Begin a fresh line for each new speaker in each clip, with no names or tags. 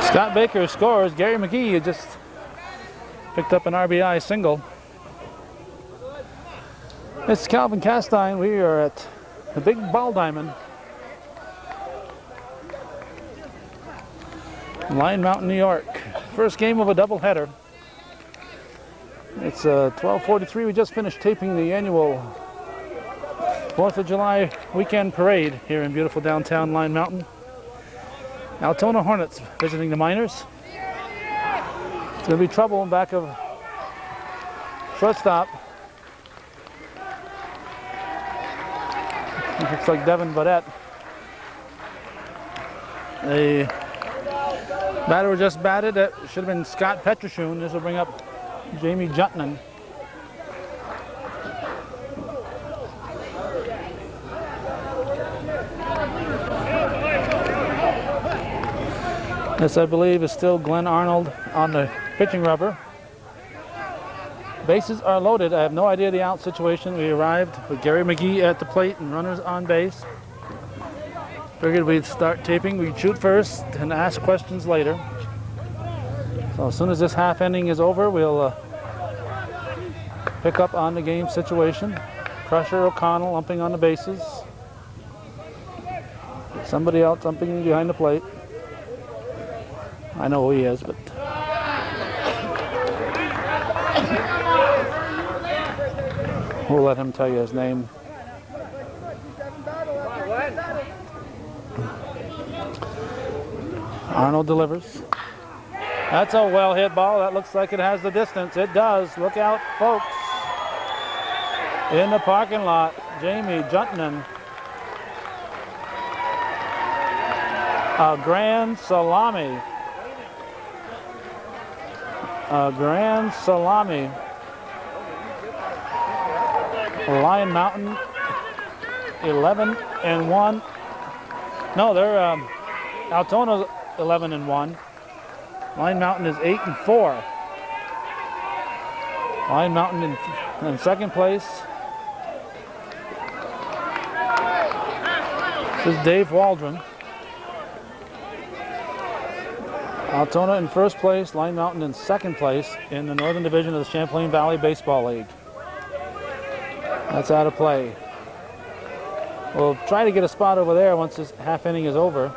Scott Baker scores. Gary McGee just picked up an RBI single. It's Calvin Castine. We are at the Big Ball Diamond. Lyon Mountain, New York. First game of a doubleheader. It's 12:43. We just finished taping the annual 4th of July weekend parade here in beautiful downtown Lyon Mountain. Altona Hornets visiting the Miners. It's going to be trouble in back of shortstop. It looks like Devin Badette. The batter just batted. That should have been Scott Petrashun. This will bring up Jamie Jutman. This, I believe, is still Glenn Arnold on the pitching rubber. Bases are loaded. I have no idea the out situation. We arrived with Gary McGee at the plate and runners on base. Figured we'd start taping. We'd shoot first and ask questions later. So as soon as this half inning is over, we'll pick up on the game situation. Crusher, O'Connell umping on the bases. Somebody else umping behind the plate. I know who he is, but we'll let him tell you his name. Arnold delivers. That's a well hit ball. That looks like it has the distance. It does. Look out, folks. In the parking lot, Jamie Jutman. A grand salami. A grand salami. Lyon Mountain 11-1. No, they're Altona's 11-1. Lyon Mountain is 8-4. Lyon Mountain in second place. This is Dave Waldron. Altona in first place, Lyon Mountain in second place in the Northern Division of the Champlain Valley Baseball League. That's out of play. We'll try to get a spot over there once this half inning is over.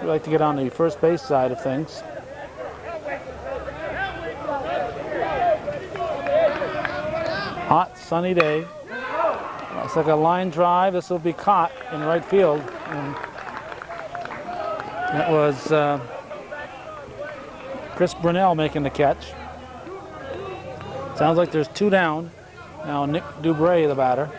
We like to get on the first base side of things. Hot, sunny day. Looks like a line drive. This will be caught in right field. And that was Chris Brunell making the catch. Sounds like there's two down. Now Nick Dubray, the batter.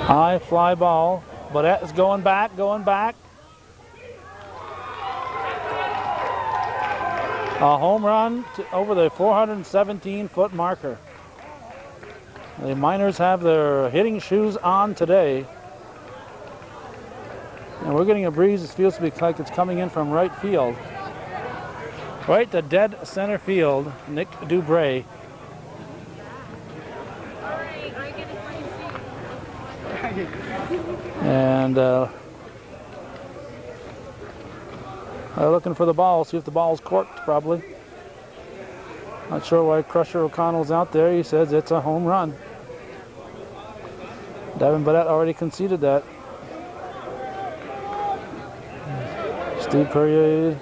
High fly ball, but that is going back. A home run over the 417-foot marker. The Miners have their hitting shoes on today. And we're getting a breeze. It feels to be like it's coming in from right field. Right to dead center field, Nick Dubray. And they're looking for the ball, see if the ball's corked, probably. Not sure why Crusher O'Connell's out there. He says it's a home run. Devin Badette already conceded that. Steve Perrier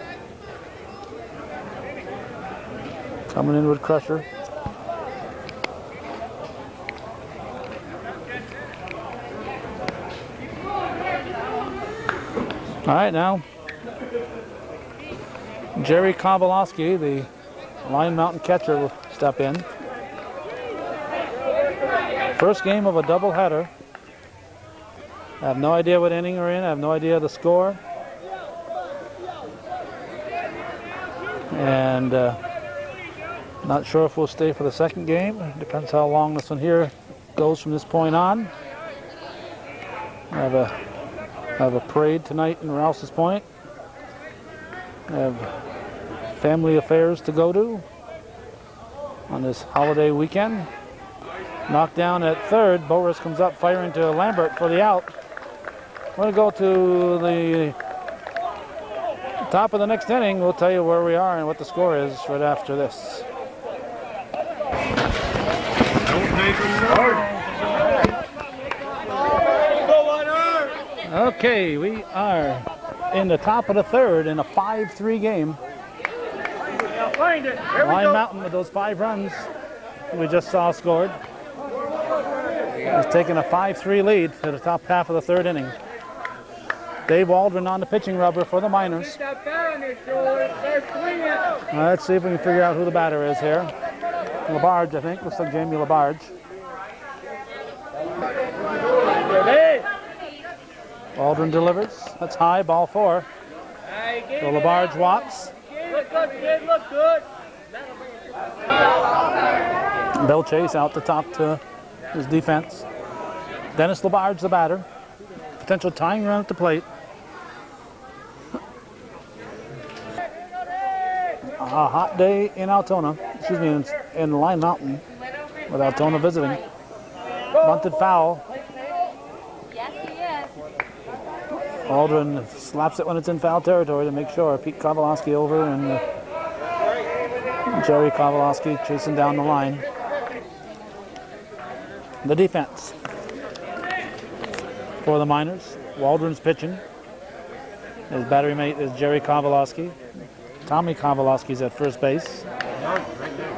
coming in with Crusher. All right, now Jerry Kovalowski, the Lyon Mountain catcher, will step in. First game of a doubleheader. I have no idea what inning we're in. I have no idea the score. And not sure if we'll stay for the second game. Depends how long this one here goes from this point on. I have a parade tonight in Rouse's Point. I have family affairs to go to on this holiday weekend. Knockdown at third. Boris comes up firing to Lambert for the out. We're going to go to the top of the next inning. We'll tell you where we are and what the score is right after this. Okay, we are in the top of the third in a 5-3 game. Lyon Mountain with those 5 runs we just saw scored has taken a 5-3 lead to the top half of the third inning. Dave Waldron on the pitching rubber for the Miners. Let's see if we can figure out who the batter is here. Labarge, I think. Looks like Jamie Labarge. Waldron delivers. That's high, ball 4. So Labarge walks.
Look good, kid, look good.
Bill Chase out the top to his defense. Dennis Labarge, the batter. Potential tying run at the plate. A hot day in Altona, excuse me, in Lyon Mountain with Altona visiting. Bunted foul.
Yes, he is.
Waldron slaps it when it's in foul territory to make sure. Pete Kowalski over and Jerry Kowalski chasing down the line. The defense for the Miners. Waldron's pitching. His battery mate is Jerry Kowalski. Tommy Kowalski's at first base.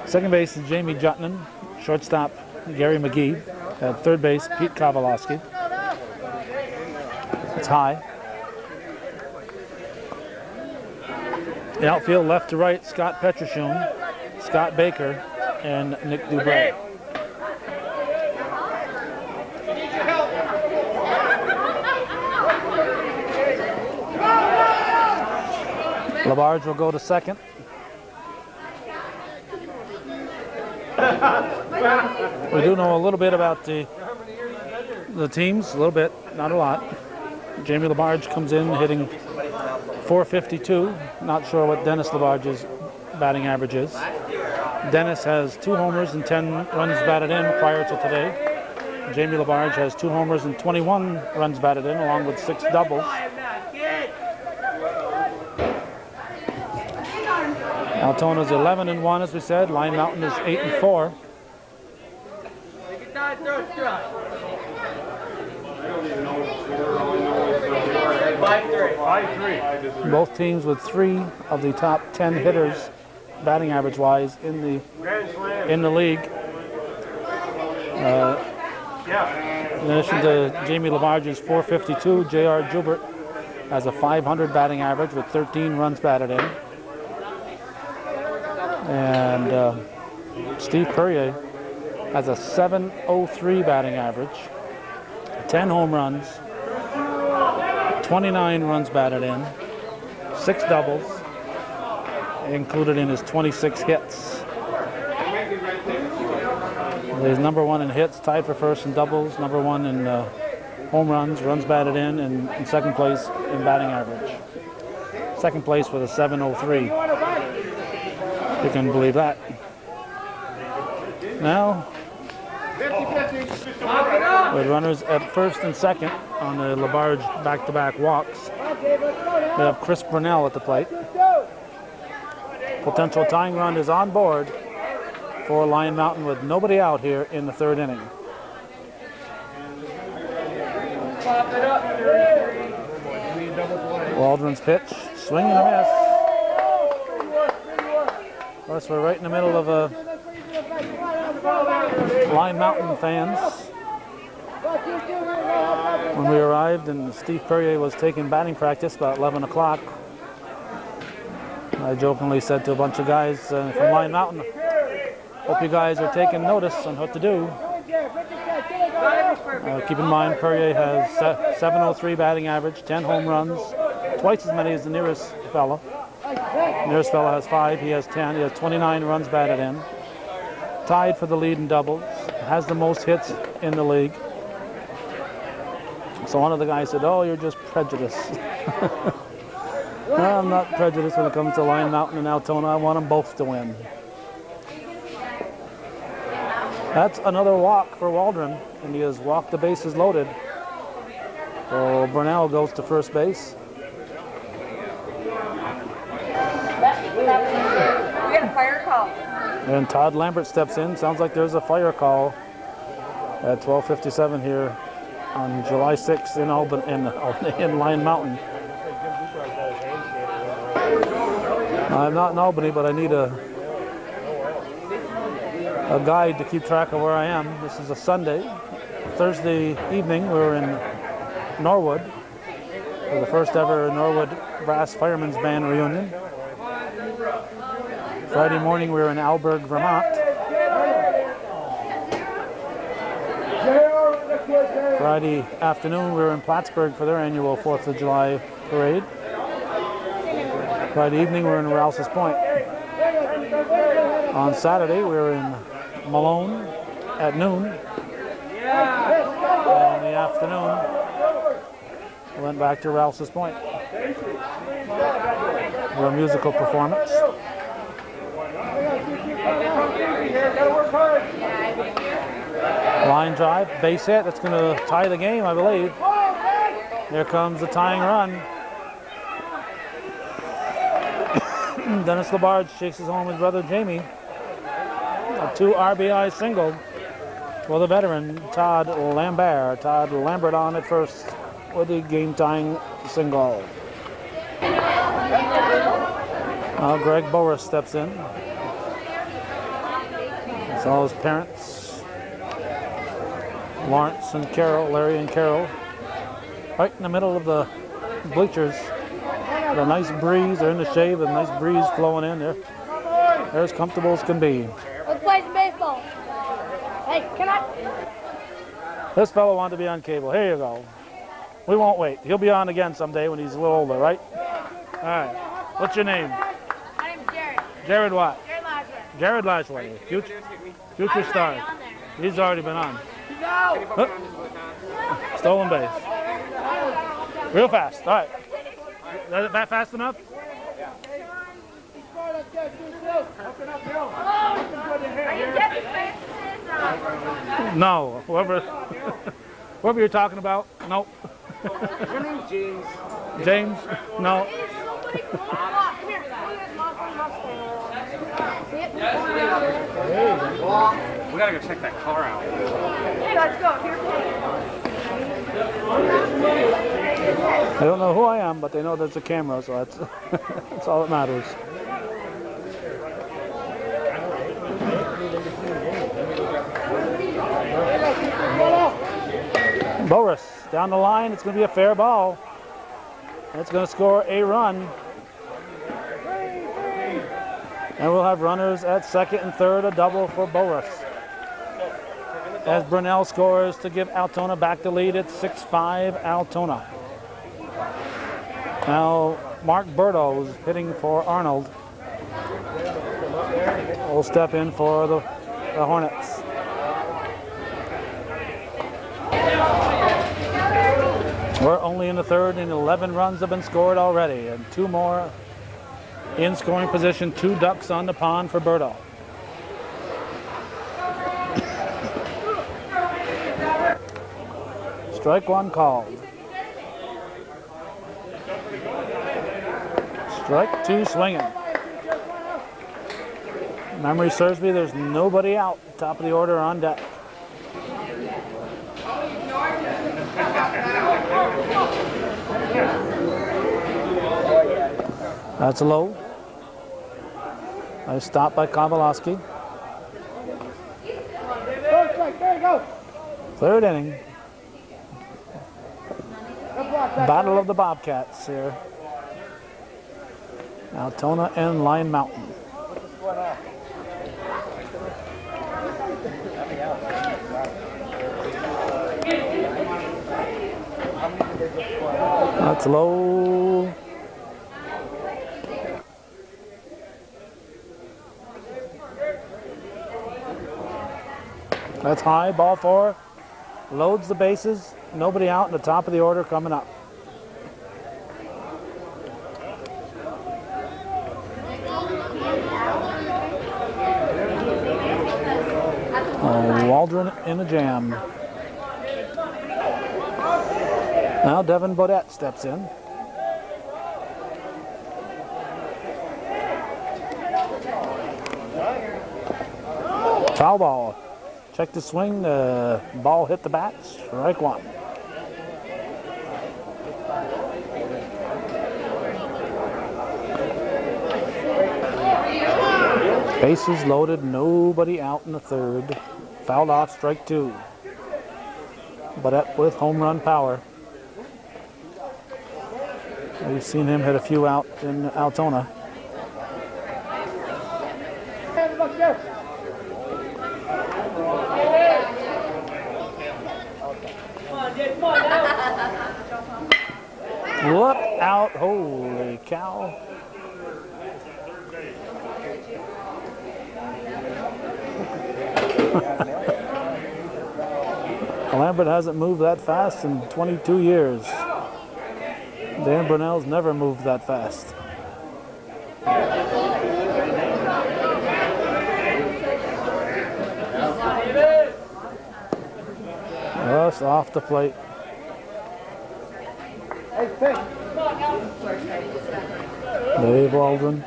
Second base is Jamie Jutnan. Shortstop Gary McGee. At third base, Pete Kowalski. It's high. The outfield left to right, Scott Petrashun, Scott Baker, and Nick Dubray. Labarge will go to second. We do know a little bit about the teams, a little bit, not a lot. Jamie Labarge comes in hitting .452. Not sure what Dennis Labarge's batting average is. Dennis has 2 homers and 10 runs batted in prior to today. Jamie Labarge has 2 homers and 21 runs batted in, along with 6 doubles. Altona's 11-1, as we said. Lyon Mountain is 8-4. Both teams with 3 of the top 10 hitters, batting average-wise, in the league. In addition to Jamie Labarge's .452, J.R. Joubert has a .500 batting average with 13 runs batted in. And Steve Perrier has a .703 batting average, 10 home runs, 29 runs batted in, 6 doubles, included in his 26 hits. He's number 1 in hits, tied for first in doubles, number 1 in home runs, runs batted in, and in second place in batting average. Second place with a .703. You can believe that. Now, with runners at first and second on the Labarge back-to-back walks, we have Chris Brunell at the plate. Potential tying run is on board for Lyon Mountain with nobody out here in the third inning. Waldron's pitch, swing and a miss. Of course, we're right in the middle of Lyon Mountain fans. When we arrived and Steve Perrier was taking batting practice about 11 o'clock, I jokingly said to a bunch of guys from Lyon Mountain, hope you guys are taking notice on what to do. Keep in mind, Perrier has .703 batting average, 10 home runs, twice as many as the nearest fella. Nearest fella has 5. He has 10. He has 29 runs batted in. Tied for the lead in doubles. Has the most hits in the league. So one of the guys said, "Oh, you're just prejudiced." No, I'm not prejudiced when it comes to Lyon Mountain and Altona. I want them both to win. That's another walk for Waldron, and he has walked the bases loaded. So Brunel goes to first base.
We got a fire call.
And Todd Lambert steps in. Sounds like there's a fire call at 12:57 here on July 6th in in Lyon Mountain. I'm not in Albany, but I need a guide to keep track of where I am. This is a Sunday. Thursday evening, we were in Norwood for the first ever Norwood Brass Firemen's Band reunion. Friday morning, we were in Alberg, Vermont. Friday afternoon, we were in Plattsburgh for their annual 4th of July parade. Friday evening, we were in Rouse's Point. On Saturday, we were in Malone at noon. And in the afternoon, we went back to Rouse's Point for a musical performance. Line drive, base hit. That's going to tie the game, I believe. There comes the tying run. Dennis Labarge chases home his brother Jamie. A 2 RBI single for the veteran Todd Lambert. Todd Lambert on at first with the game-tying single. Now Greg Boris steps in. It's all his parents, Lawrence and Carol, Larry and Carol, right in the middle of the bleachers. A nice breeze, they're in the shade with a nice breeze flowing in there. They're as comfortable as can be.
Let's play some baseball. Hey, can I?
This fellow wanted to be on cable. Here you go. We won't wait. He'll be on again someday when he's a little older, right? All right. What's your name?
My name's Jared.
Jared what?
Jared Lashway.
Jared Lashway. Future star. He's already been on. Huh. Stolen base. Real fast. All right. Is that fast enough?
Are you Jeffy Francis?
No. Whoever you're talking about, nope.
Your name's James.
James? No.
We gotta go check that car out.
Hey, let's go.
They don't know who I am, but they know there's a camera, so that's that's all that matters. Boris down the line. It's going to be a fair ball. It's going to score a run. And we'll have runners at second and third, a double for Boris. As Brunel scores to give Altona back the lead at 6-5 Altona. Now Mark Burdo's hitting for Arnold. Will step in for the Hornets. We're only in the third and 11 runs have been scored already and 2 more in scoring position, 2 ducks on the pond for Burdo. Strike 1 called. Strike 2 swinging. Memory serves me, there's nobody out. Top of the order on deck. That's low. Nice stop by Kowalski. Third inning. Battle of the Bobcats here. Altona and Lyon Mountain. That's low. That's high. Ball 4. Loads the bases. Nobody out in the top of the order coming up. Waldron in a jam. Now Devin Bodette steps in. Foul ball. Check the swing. The ball hit the bat. Strike 1. Bases loaded. Nobody out in the 3rd. Fouled off. Strike 2. Bodette with home run power. We've seen him hit a few out in Altona. Look out, holy cow. Lambert hasn't moved that fast in 22 years. Dan Brunell's never moved that fast. Just off the plate. Dave Waldron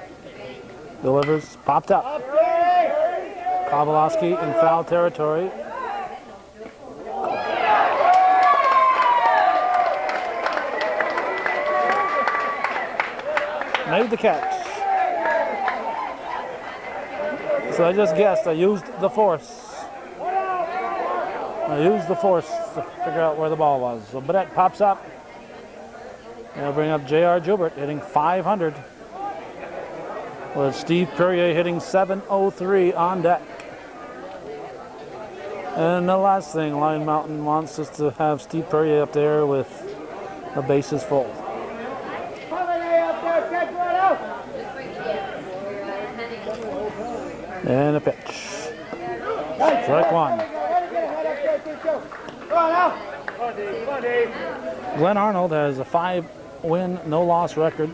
delivers, popped up. Kowalski in foul territory. Made the catch. So I just guessed. I used the force. I used the force to figure out where the ball was. So Bodette pops up. They'll bring up J.R. Joubert hitting .500. With Steve Perrier hitting .703 on deck. And the last thing Lyon Mountain wants is to have Steve Perrier up there with the bases full. And a pitch. Strike 1. Glenn Arnold has a 5-win, no-loss record.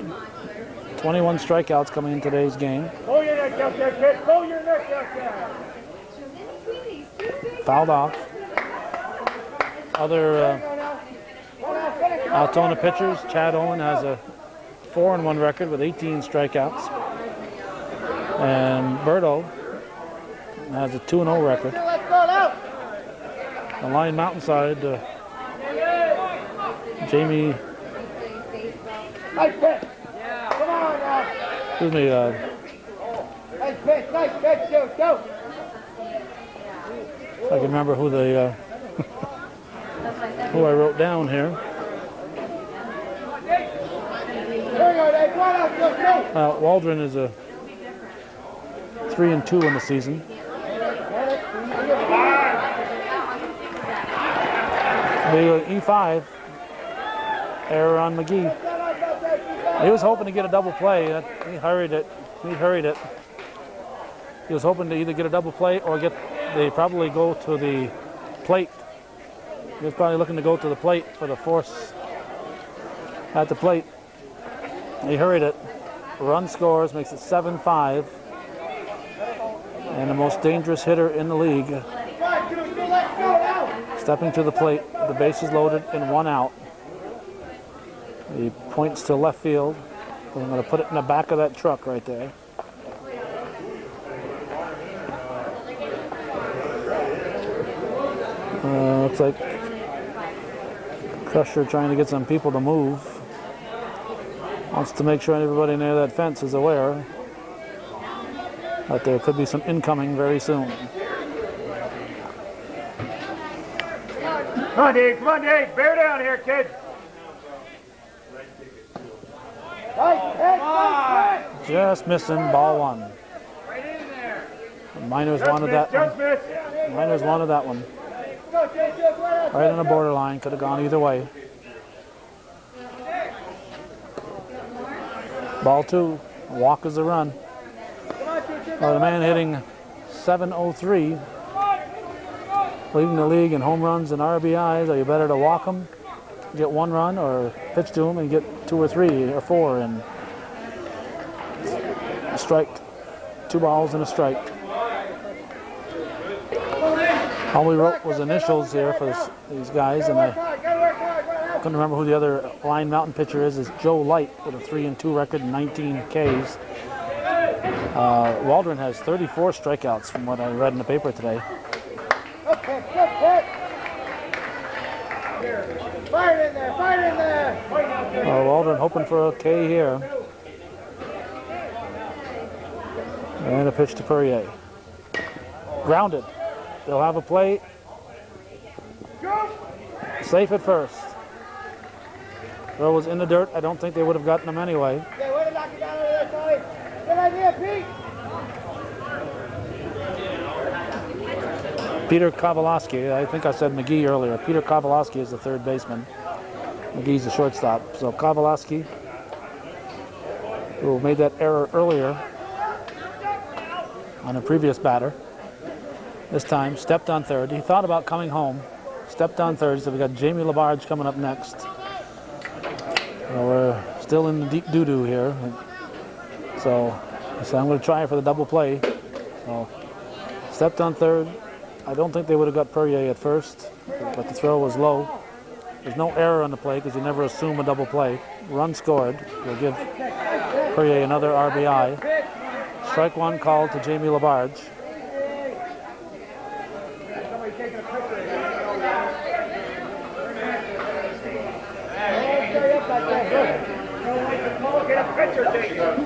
21 strikeouts coming in today's game. Fouled off. Other Altona pitchers, Chad Owen has a 4-1 record with 18 strikeouts. And Berto has a 2-0 record. The Lyon Mountain side, Jamie. Excuse me. I can remember who the who I wrote down here. Waldron is a 3-2 in the season. The E5 error on McGee. He was hoping to get a double play. He hurried it. He was hoping to either get a double play or they probably go to the plate. He was probably looking to go to the plate for the force at the plate. He hurried it. Run scores, makes it 7-5. And the most dangerous hitter in the league. Stepping to the plate, the bases loaded and 1 out. He points to left field. I'm going to put it in the back of that truck right there. Looks like Crusher trying to get some people to move. Wants to make sure everybody near that fence is aware that there could be some incoming very soon.
Come on, Dave. Bear down here, kid.
Just missing, ball 1.
Right in there.
The Miners wanted that one. Miners wanted that one. Right on the borderline, could have gone either way. Ball 2, walk is a run. Well, the man hitting .703 leading the league in home runs and RBIs. Are you better to walk them, get 1 run, or pitch to them and get 2 or 3 or 4 and a strike? 2 balls and a strike. All we wrote was initials here for these guys, and I couldn't remember who the other Lyon Mountain pitcher is. It's Joe Light with a 3-2 record and 19 Ks. Waldron has 34 strikeouts from what I read in the paper today.
Fire in there! Fire in there!
Waldron hoping for a K here. And a pitch to Perrier. Grounded. They'll have a play. Safe at first. Throw was in the dirt. I don't think they would have gotten him anyway.
Okay, way to knock it down over there, Charlie. Good idea, Pete.
Peter Kowalski. I think I said McGee earlier. Peter Kowalski is the third baseman. McGee's the shortstop. So Kowalski, who made that error earlier on a previous batter, this time stepped on third. He thought about coming home, stepped on third. So we got Jamie Labarge coming up next. So we're still in the deep doo-doo here. So I'm going to try for the double play. So stepped on third. I don't think they would have got Perrier at first, but the throw was low. There's no error on the play because you never assume a double play. Run scored. We'll give Perrier another RBI. Strike 1 called to Jamie Labarge.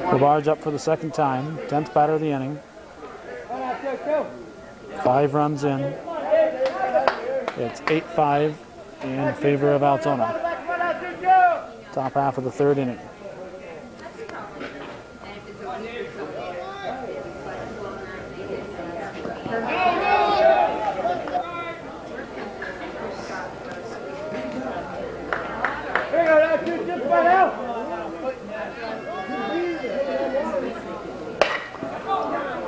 Labarge up for the second time, 10th batter of the inning. 5 runs in. It's 8-5 in favor of Altona. Top half of the third inning.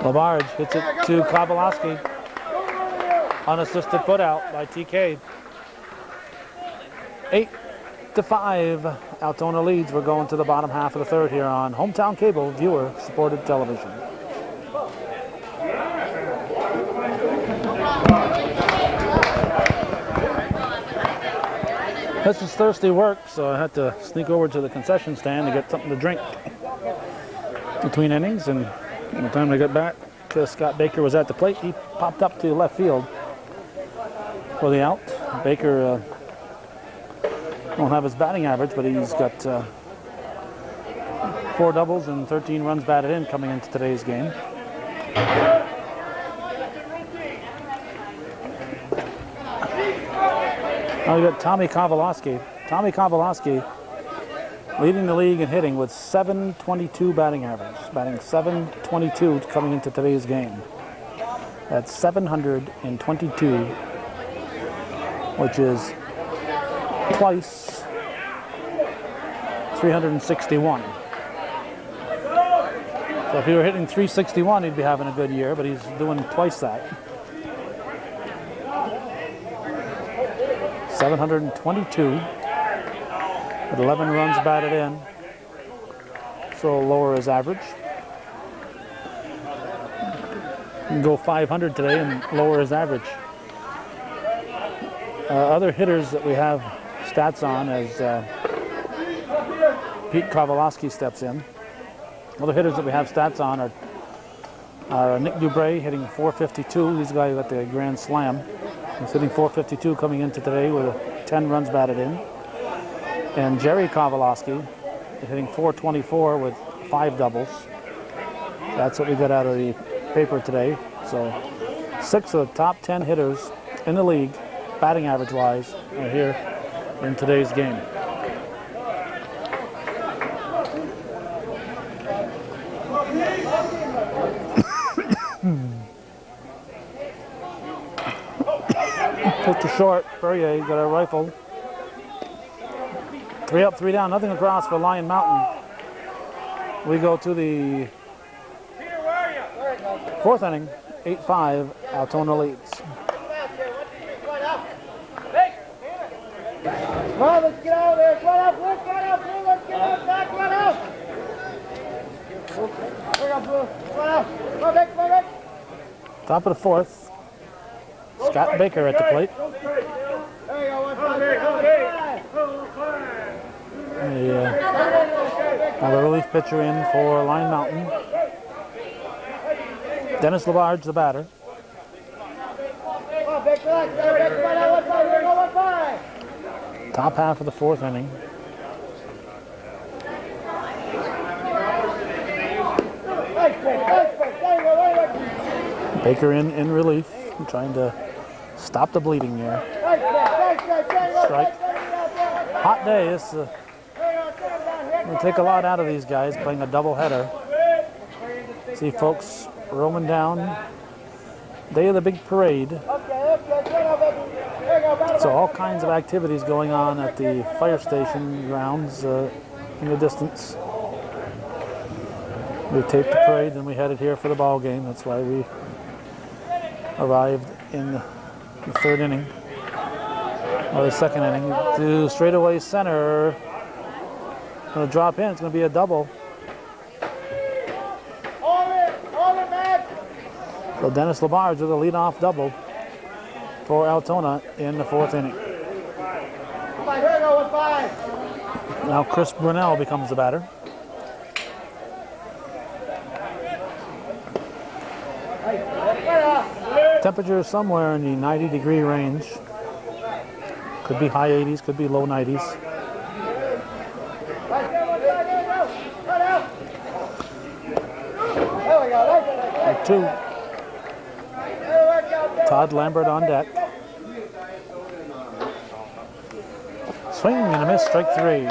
Labarge hits it to Kowalski. Unassisted put out by TK. 8-5. Altona leads. We're going to the bottom half of the third here on Hometown Cable, viewer supported television. This is thirsty work, so I had to sneak over to the concession stand to get something to drink between innings, and by the time I got back, Scott Baker was at the plate. He popped up to left field for the out. Baker won't have his batting average, but he's got 4 doubles and 13 runs batted in coming into today's game. Now we got Tommy Kowalski. Tommy Kowalski leading the league in hitting with 722 batting average. Batting 722 coming into today's game. That's 722, which is twice 361. So if he were hitting 361, he'd be having a good year, but he's doing twice that. 722 with 11 runs batted in, so lower his average. He can go 500 today and lower his average. Other hitters that we have stats on as Pete Kowalski steps in. Other hitters that we have stats on are Nick Dubray hitting 452. He's the guy who got the grand slam. He's hitting 452 coming into today with 10 runs batted in. And Jerry Kowalski hitting 424 with 5 doubles. That's what we got out of the paper today. So 6 of the top 10 hitters in the league, batting average wise, are here in today's game. Pitch to short. Perrier got a rifle. 3 up, 3 down. Nothing across for Lyon Mountain. We go to the 4th inning. 8-5. Altona leads.
Come on, let's get out of there. Come on out, Blue. Come on out, Blue. Let's get out. Back, come on out. Bring up, Blue. Come on out. Come on, Vic. Come on, Vic.
Top of the fourth. Scott Baker at the plate.
There you go. 1-5.
Have a relief pitcher in for Lyon Mountain. Dennis Labarge, the batter.
Come on, Vic. Relax. Come on out. 1-5. Here we go. 1-5.
Top half of the fourth inning.
Nice pitch. Nice pitch. There you go.
Baker in relief, trying to stop the bleeding here.
Nice pitch. Nice pitch. There you go.
Strike. Hot day. This will take a lot out of these guys playing a doubleheader. See folks roaming down. Day of the big parade. So all kinds of activities going on at the fire station grounds in the distance. We taped the parade and we headed here for the ball game. That's why we arrived in the third inning, or the second inning. To straightaway center. Going to drop in. It's going to be a double. So Dennis Labarge with a leadoff double for Altona in the fourth inning. Now Chris Brunell becomes the batter. Temperature is somewhere in the 90-degree range. Could be high 80s, could be low 90s. Two. Todd Lambert on deck. Swing and a miss, strike three.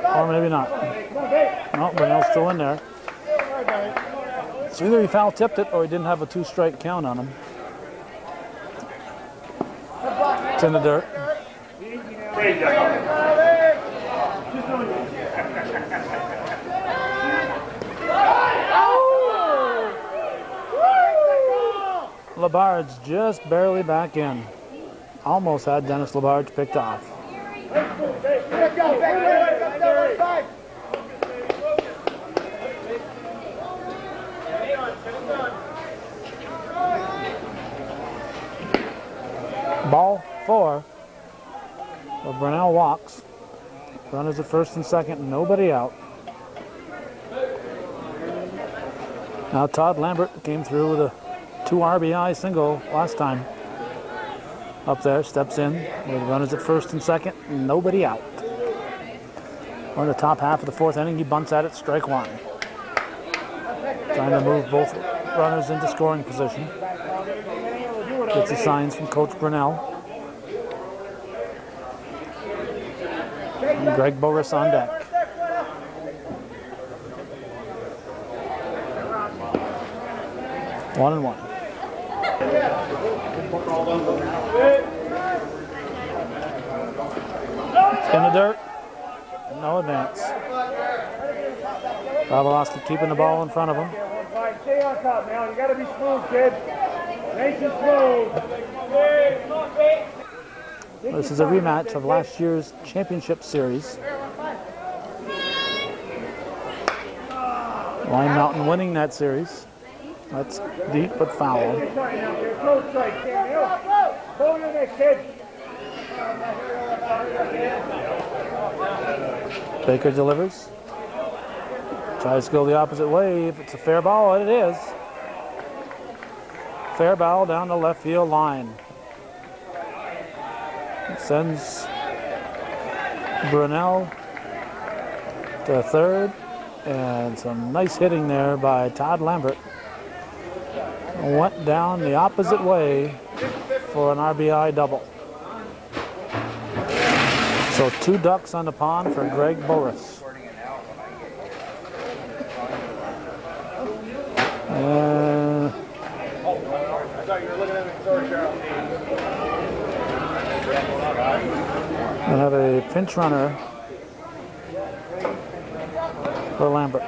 Or maybe not. No, Brunell's still in there. So either he foul tipped it or he didn't have a 2-strike count on him. It's in the dirt. Labarge just barely back in. Almost had Dennis Labarge picked off. Ball 4. Well, Brunell walks. Runners at first and second, nobody out. Now Todd Lambert came through with a 2 RBI single last time. Up there, steps in with runners at first and second, nobody out. We're in the top half of the fourth inning. He bunts at it, strike one. Trying to move both runners into scoring position. Gets the signs from Coach Brunell. And Greg Boris on deck. One and one. In the dirt. No advance. Babalowski keeping the ball in front of him.
Stay on top now. You got to be smooth, kid. Nice and smooth.
This is a rematch of last year's championship series. Lyon Mountain winning that series. That's deep but foul. Baker delivers. Tries to go the opposite way. If it's a fair ball, it is. Fair ball down the left field line. It sends Brunell to third. And some nice hitting there by Todd Lambert. Went down the opposite way for an RBI double. So 2 ducks on the pond for Greg Boris. We have a pinch runner for Lambert.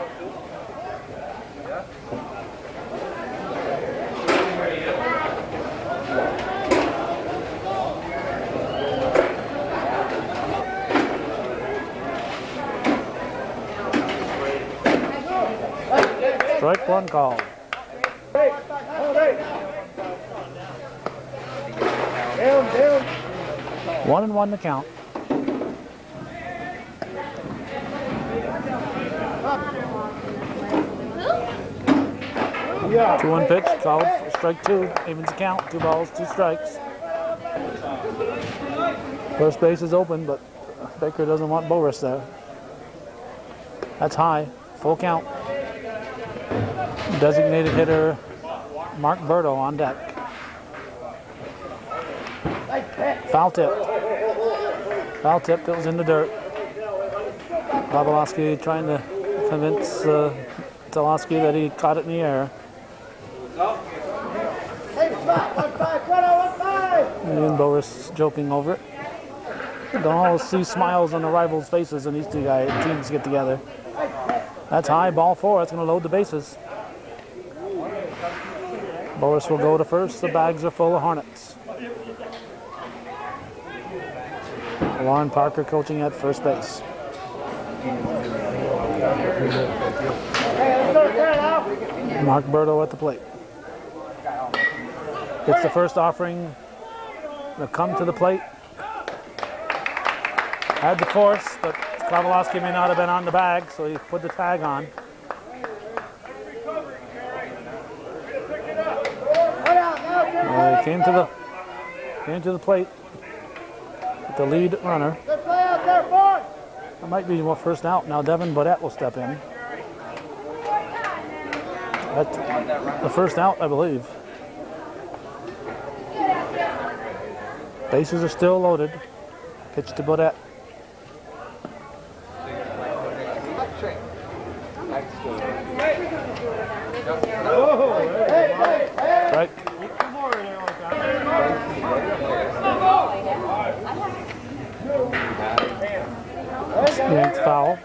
Strike one call.
Down.
1-1 to count.
Yeah.
2-1 pitch, called for strike two, evens the count, 2 balls, 2 strikes. First base is open, but Baker doesn't want Boris there. That's high, full count. Designated hitter Mark Berto on deck. Foul tip. Foul tip goes in the dirt. Babalowski trying to convince Telosky that he caught it in the air. And Boris joking over it. Don't always see smiles on the rivals' faces when these two teams get together. That's high, ball 4. That's going to load the bases. Boris will go to first. The bags are full of Hornets. Lauren Parker coaching at first base. Mark Berto at the plate. It's the first offering to come to the plate. Had the force, but Kowalowski may not have been on the bag, so he put the tag on. He came to the plate with the lead runner. That might be first out. Now Devin Bodette will step in. That's the first out, I believe. Bases are still loaded. Pitch to Bodette. Right. Yanked foul.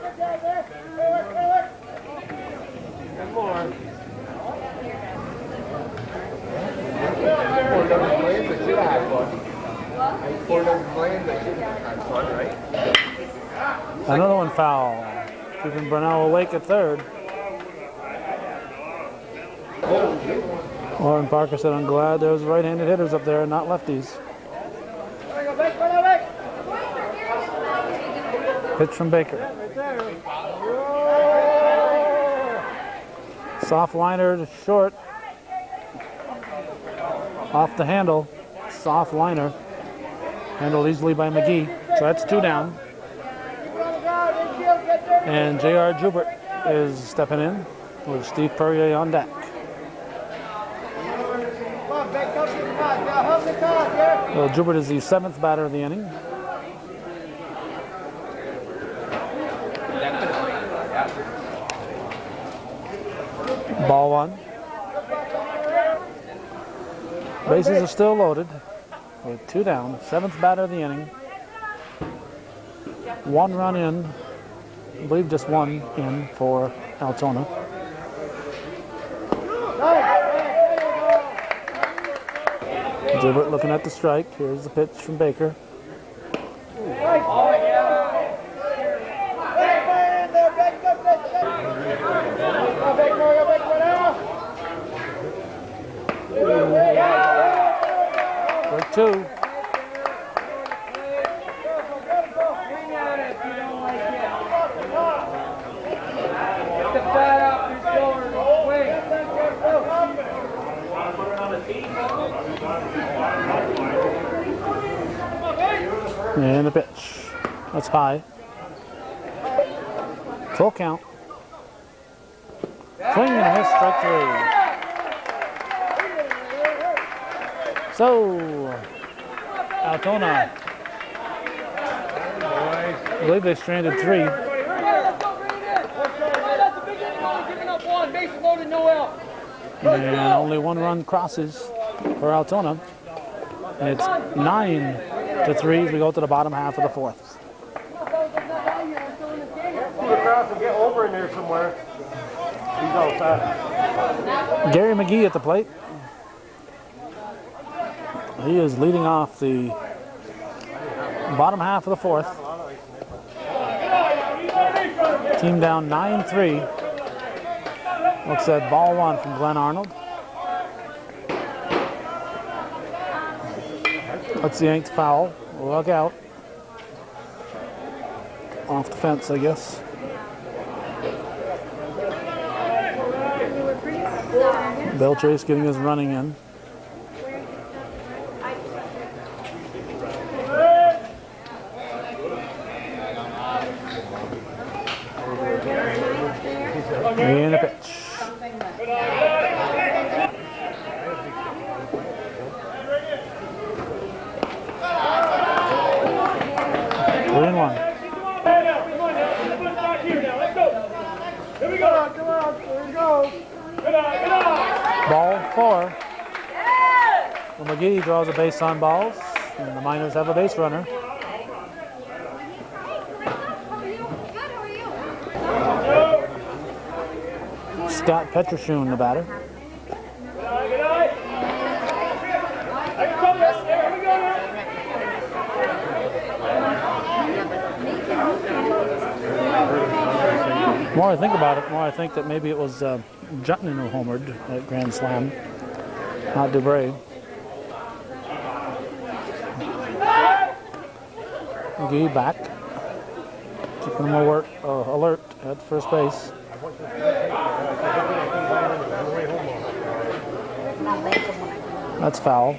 Another one foul. Keeping Brunel awake at third. Lauren Parker said, I'm glad there's right-handed hitters up there, not lefties. Pitch from Baker. Soft liner to short. Off the handle. Soft liner. Handled easily by McGee. So that's 2 down. And J.R. Jubert is stepping in with Steve Perrier on deck. Well, Jubert is the 7th batter of the inning. Ball 1. Bases are still loaded with 2 down. 7th batter of the inning. 1 run in. I believe just 1 in for Altona. Gilbert looking at the strike. Here's the pitch from Baker. For 2. And the pitch. That's high. Full count. Swing and a miss, strike 3. So, Altona, I believe they stranded 3. And only 1 run crosses for Altona. And it's 9-3 as we go to the bottom half of the 4th.
The crowd can get over in there somewhere. He's outside.
Gary McGee at the plate. He is leading off the bottom half of the 4th. Team down 9-3. Looks at ball one from Glenn Arnold. That's the yanked foul. Look out. Off the fence, I guess. Bill Chase getting his running in. And a pitch. 3-1.
Here we go. Come on. Here we go.
Ball 4. Well, McGee draws a base on balls, and the Miners have a base runner. Scott Petroshoon, the batter. The more I think about it, the more I think that maybe it was Jutton who homered at Grand Slam, not Dubray. McGee back, keeping him alert at first base. That's foul.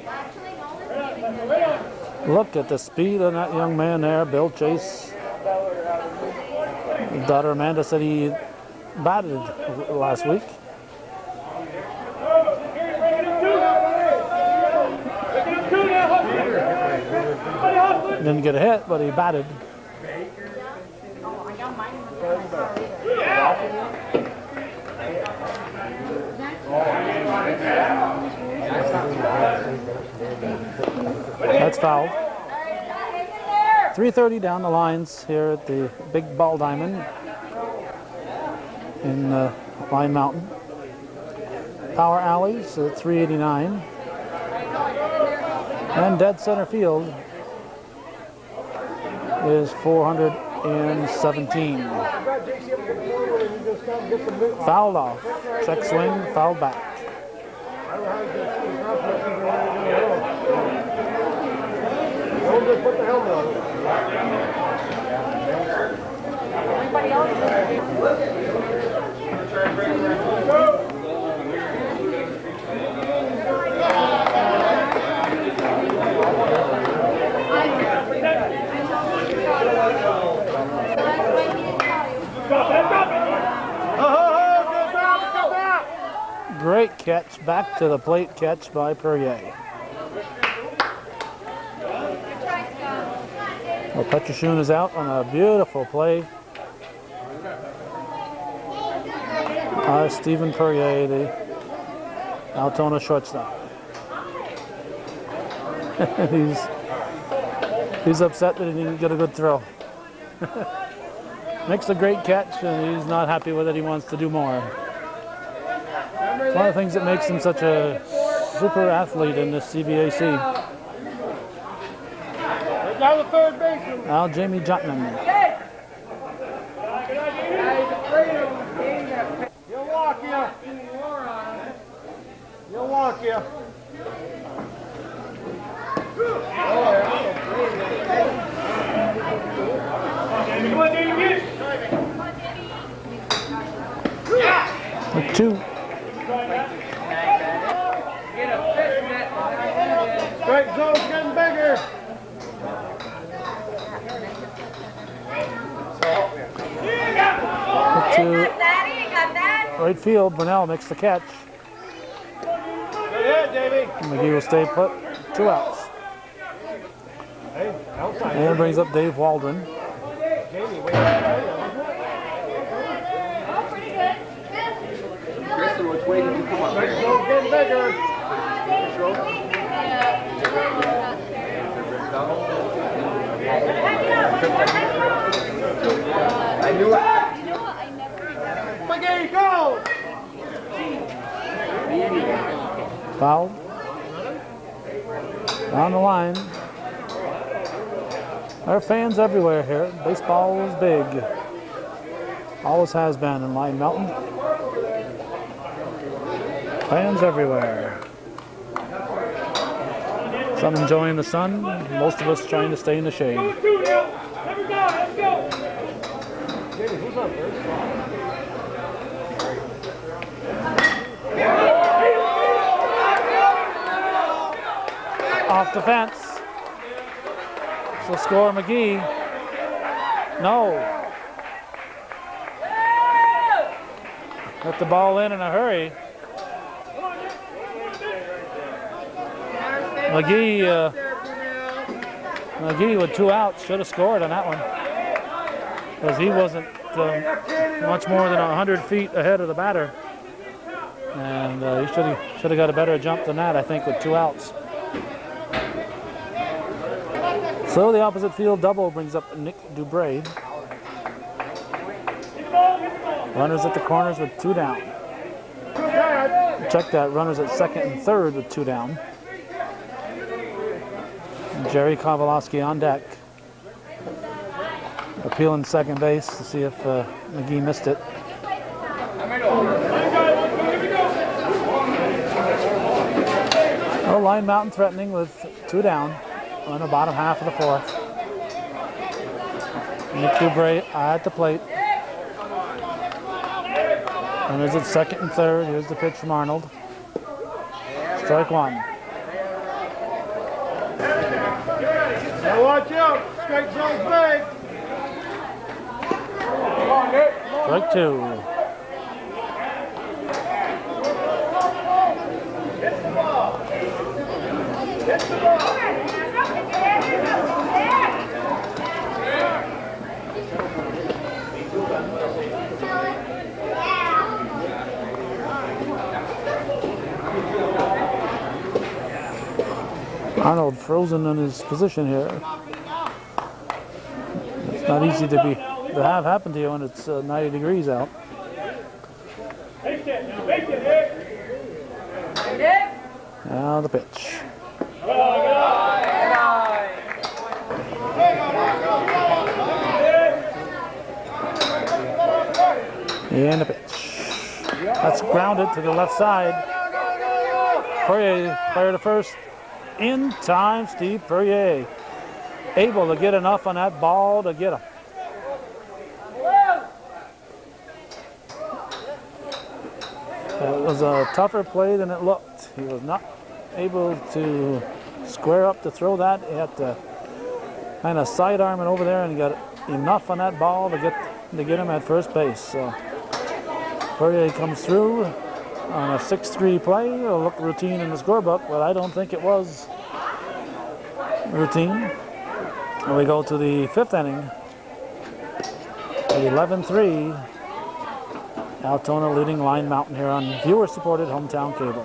Look at the speed of that young man there, Bill Chase. His daughter Amanda said he batted last week. Didn't get a hit, but he batted. That's foul. 3:30 down the lines here at the Big Ball Diamond in Lyon Mountain. Power alleys at 389. And dead center field is 417. Fouled off. Check swing, fouled back.
Put the helmet on.
Anybody else?
Great catch, back to the plate catch by Perrier. Well, Petroshoon is out on a beautiful play. Stephen Perrier, the Altona shortstop. he's upset that he didn't get a good throw. Makes a great catch, and he's not happy with it. He wants to do more. It's one of the things that makes him such a super athlete in this CBAC.
Now the third baseman.
Now Jamie Jutman.
He'll walk you. He'll walk you.
Two.
Strike zone's getting bigger.
To right field, Brunel makes the catch.
Good hit, Davey.
McGee will stay put. 2 outs.
Hey, outside.
And brings up Dave Waldron.
Jamie, wait.
Kristen was waiting to come up.
Strike zone's getting bigger.
I knew it.
McGee, go!
Foul. Down the line. There are fans everywhere here. Baseball is big. Always has been in Lyon Mountain. Fans everywhere. Some enjoying the sun, most of us trying to stay in the shade. Off the fence. So score McGee. No. Got the ball in a hurry. McGee with 2 outs should have scored on that one, because he wasn't much more than 100 feet ahead of the batter, and he should have got a better jump than that, I think, with 2 outs. So the opposite field double brings up Nick Dubray. Runners at the corners with 2 down. Check that, runners at second and third with 2 down. Jerry Kowalowski on deck. Appealing second base to see if McGee missed it. Well, Lyon Mountain threatening with 2 down on the bottom half of the 4th. Nick Dubray at the plate. Runners at second and third. Here's the pitch from Arnold. Strike 1.
Now watch out, strike zone's big.
Strike 2.
Hit the ball. Hit the ball.
Arnold frozen in his position here. It's not easy to have happen to you when it's 90 degrees out. Now the pitch. And the pitch. That's grounded to the left side. Poirier fired to first. In time, Steve Poirier able to get enough on that ball to get him. It was a tougher play than it looked. He was not able to square up to throw that. He had to kind of sidearm it over there and got enough on that ball to get him at first base. So Poirier comes through on a 6-3 play. It'll look routine in the scorebook, but I don't think it was routine. And we go to the 5th inning. 11-3. Altona leading Lyon Mountain here on viewer-supported hometown cable.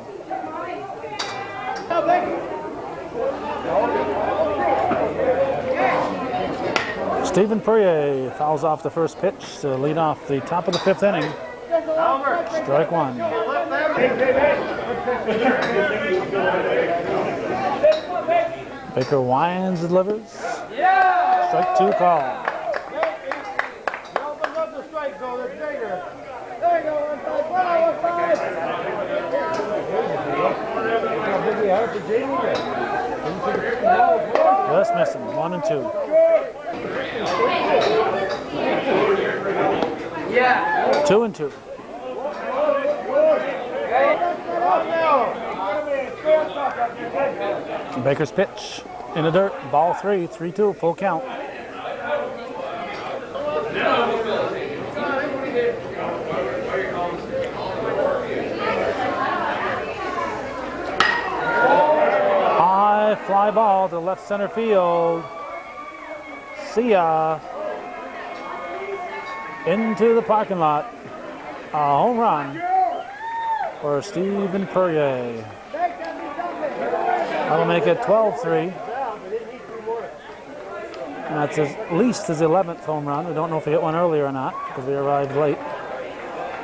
Stephen Poirier fouls off the first pitch to lead off the top of the 5th inning. Strike 1. Baker winds, delivers. Strike 2 call. Just missing. 1 and 2. 2 and 2. Baker's pitch in the dirt. Ball 3. 3-2. Full count. High fly ball to left center field. See ya. Into the parking lot. A home run for Stephen Poirier. That'll make it 12-3. And that's at least his 11th home run. I don't know if he hit one earlier or not because we arrived late.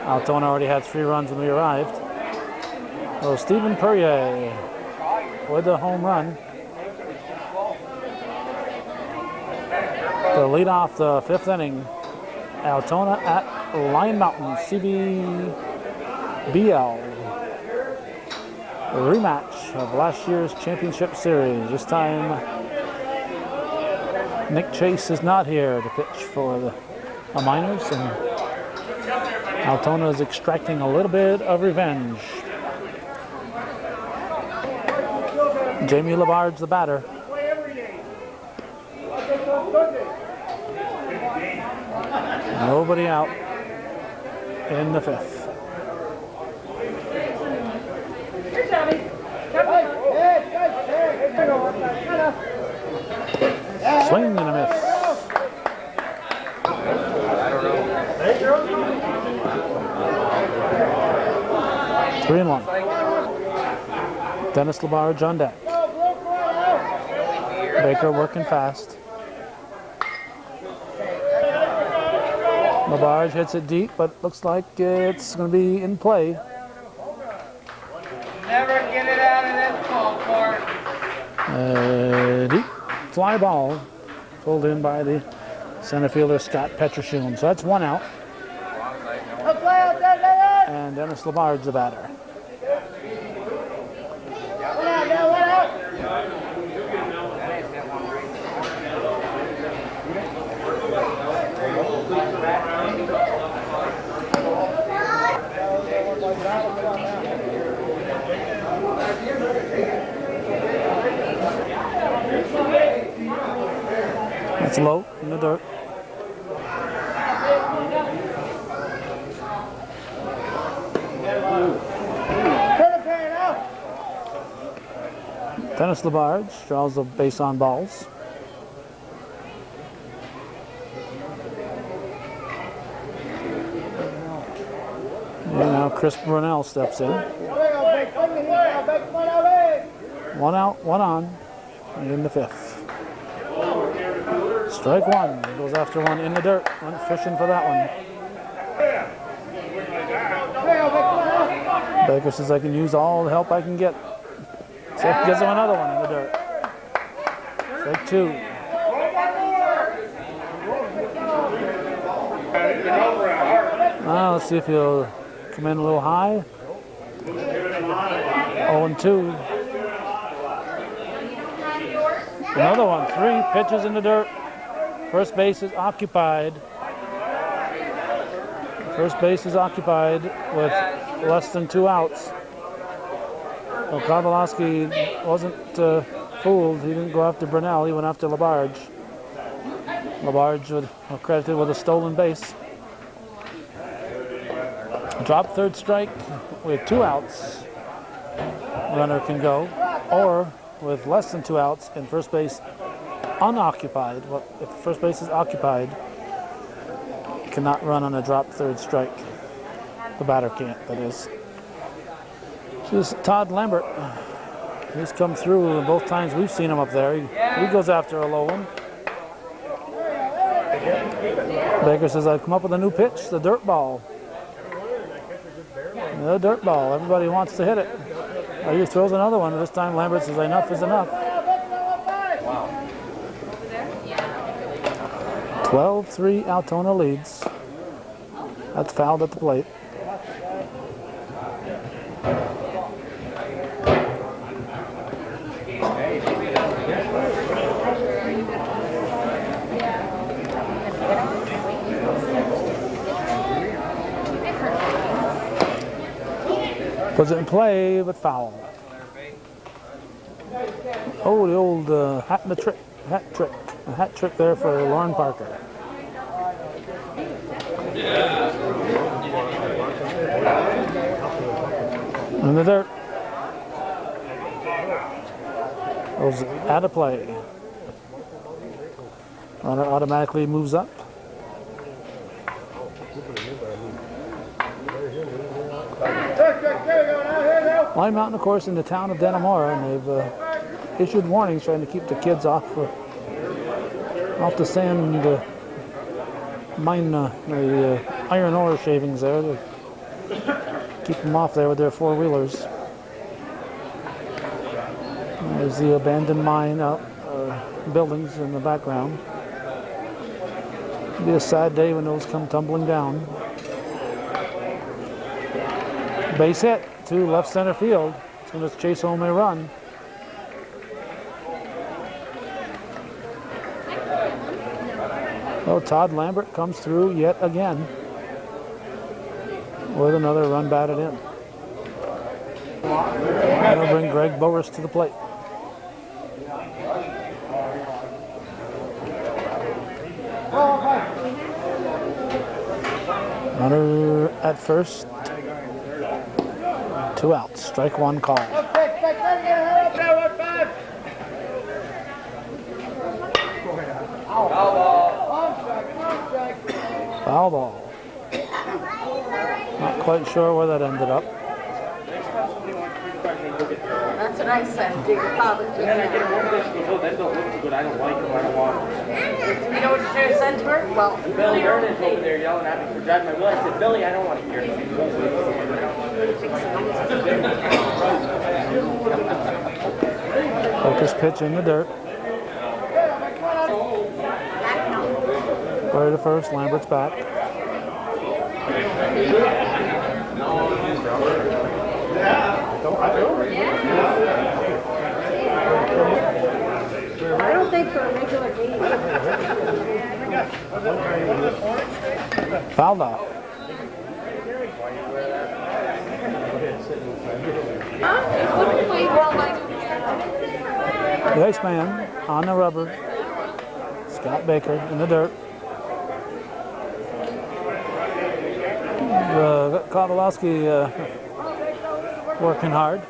Altona already had 3 runs when we arrived. So Stephen Poirier with the home run to lead off the 5th inning. Altona at Lyon Mountain, CBBL. A rematch of last year's championship series. This time, Nick Chase is not here to pitch for the Miners, and Altona is extracting a little bit of revenge. Jamie Labard's the batter. Nobody out in the fifth. Swing and a miss. 3-1. Dennis Labarge on deck. Baker working fast. Labarge hits it deep, but looks like it's going to be in play.
Never get it out of this ballpark.
Deep fly ball pulled in by the center fielder Scott Petroshoon. So that's 1 out. And Dennis Labarge the batter. That's low in the dirt. Dennis Labarge draws the base on balls. And now Chris Brunell steps in. 1 out, 1 on in the fifth. Strike 1. Goes after one in the dirt. Went fishing for that one. Baker says, I can use all the help I can get. So gives him another one in the dirt. Strike 2. Let's see if he'll come in a little high. 0-2. Another one. 3 pitches in the dirt. First base is occupied. First base is occupied with less than 2 outs. Well, Kowalski wasn't fooled. He didn't go after Brunell. He went after Labarge. Labarge credited with a stolen base. Drop third strike with 2 outs. Runner can go. Or with less than 2 outs and first base unoccupied. Well, if first base is occupied, cannot run on a drop third strike. The batter can't, that is. This is Todd Lambert. He's come through both times we've seen him up there. He goes after a low one. Baker says, I've come up with a new pitch, the dirt ball. The dirt ball. Everybody wants to hit it. He throws another one. This time Lambert says, enough is enough. 12-3 Altona leads. That's fouled at the plate. Was it in play, but foul. Oh, the old hat trick. A hat trick there for Lauren Parker. In the dirt. Goes out of play. Runner automatically moves up. Lyon Mountain, of course, in the town of Dannemora, and they've issued warnings trying to keep the kids off the sand mine, the iron ore shavings there. To keep them off there with their 4-wheelers. There's the abandoned mine out, buildings in the background. It'll be a sad day when those come tumbling down. Base hit to left center field. It's going to chase home a run. Oh, Todd Lambert comes through yet again with another run batted in. That'll bring Greg Boris to the plate. Runner at first. 2 outs. Strike one call. Foul ball. Not quite sure where that ended up.
That's what I said. Do your father.
Then I get a one dish because that don't look too good. I don't like them. I don't want them.
You know what you should have said to her? Well,
Billy Ernest over there yelling at me for driving my wheel. I said, Billy, I don't want to hear it.
Focus pitch in the dirt. Way to first. Lambert's back.
I don't think for a regular game.
Fouled off. The Iceman on the rubber. Scott Baker in the dirt. Kowalski working hard.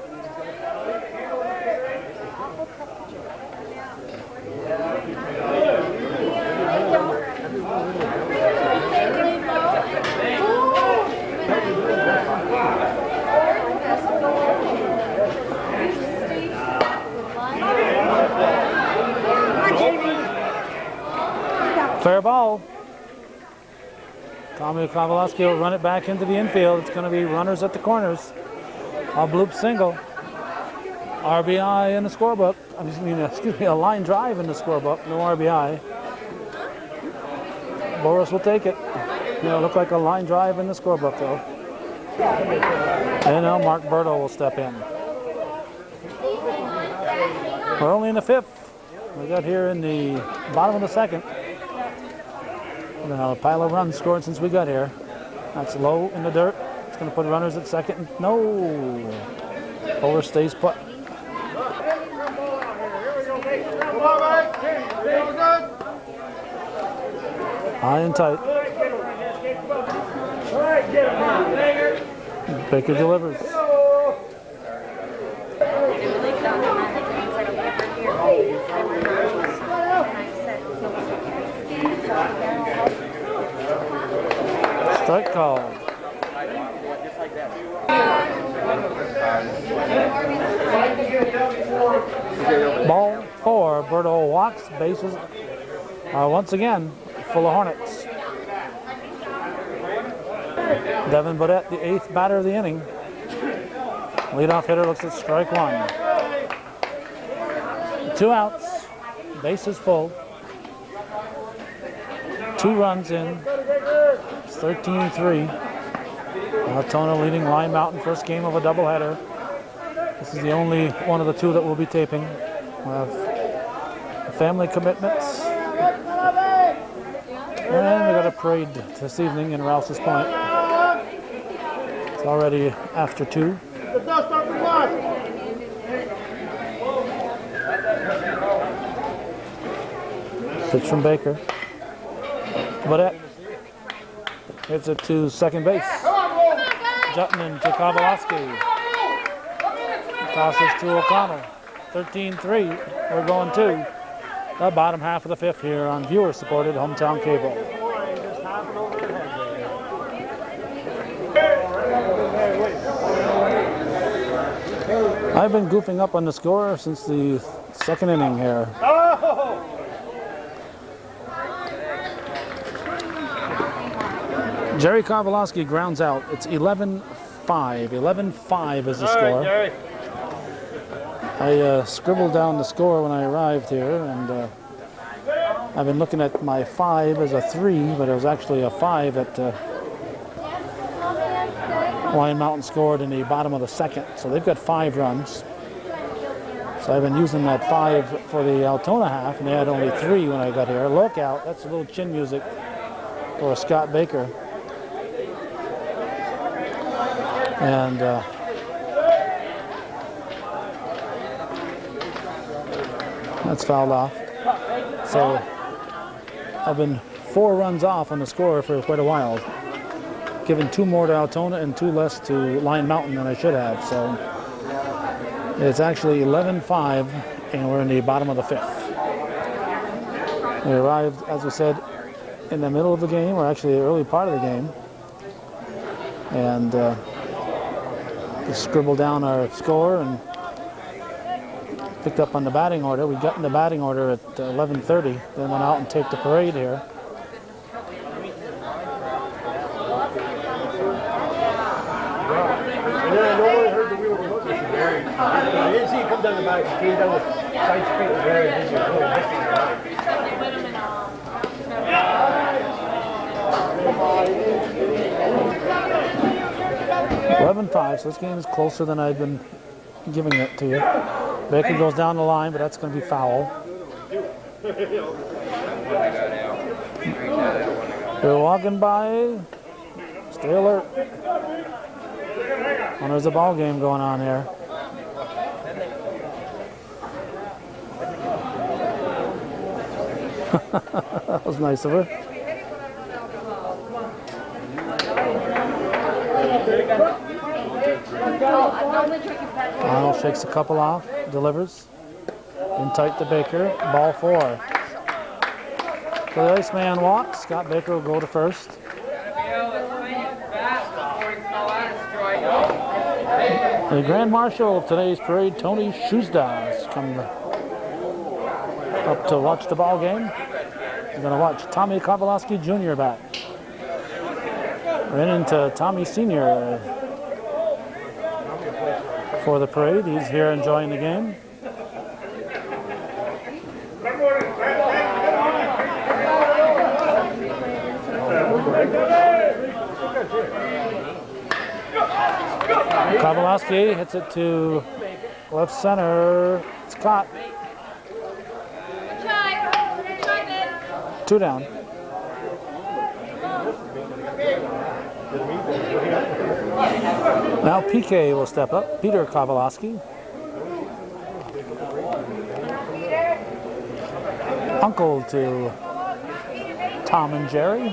Fair ball. Tommy Kowalski will run it back into the infield. It's going to be runners at the corners. A bloop single. RBI in the scorebook. Excuse me, a line drive in the scorebook. No RBI. Boris will take it. It'll look like a line drive in the scorebook, though. And now Mark Berto will step in. We're only in the 5th. We got here in the bottom of the 2nd. A pile of runs scored since we got here. That's low in the dirt. It's going to put runners at second. No. Over stays put. High and tight. Baker delivers. Strike call. Ball 4. Berto walks. Bases once again full of Hornets. Devin Bodette, the 8th batter of the inning. Leadoff hitter looks at strike 1. 2 outs. Bases full. 2 runs in. 13-3. Altona leading Lyon Mountain, first game of a doubleheader. This is the only one of the 2 that we'll be taping. We have family commitments. And we got a parade this evening in Rouse's Point. It's already after 2. Pitch from Baker. Bodette hits it to second base. Jutman to Kowalski. Passes to O'Connell. 13-3. We're going to the bottom half of the 5th here on viewer-supported Hometown Cable. I've been goofing up on the score since the 2nd inning here. Jerry Kowalski grounds out. It's 11-5. 11-5 is the score. I scribbled down the score when I arrived here, and I've been looking at my 5 as a 3, but it was actually a 5 at Lyon Mountain scored in the bottom of the second, so they've got 5 runs. So I've been using that 5 for the Altona half, and they had only 3 when I got here. Look out, that's a little chin music for Scott Baker. And that's fouled off. So I've been 4 runs off on the score for quite a while. Given 2 more to Altona and 2 less to Lyon Mountain than I should have. So it's actually 11-5, and we're in the bottom of the 5th. We arrived, as we said, in the middle of the game, or actually the early part of the game, and just scribbled down our score and picked up on the batting order. We got in the batting order at 11:30, then went out and taped the parade here.
And then I know when I heard the wheel was looking at Barry. I didn't see it come down the back. It came down the side street with Barry. This is a little different.
11-5, so this game is closer than I've been giving it to you. Baker goes down the line, but that's going to be foul. They're walking by. Stay alert. Well, there's a ball game going on here. That was nice of her. Arnold shakes a couple off, delivers. In tight to Baker, ball 4. So the Iceman walks, Scott Baker will go to first. The Grand Marshal of today's parade, Tony Shuzda, has come up to watch the ball game. We're going to watch Tommy Kowalski Jr. bat. Ran into Tommy Sr. for the parade. He's here enjoying the game. Kowalski hits it to left center. It's caught. 2 down. Now PK will step up. Peter Kowalski. Uncle to Tom and Jerry.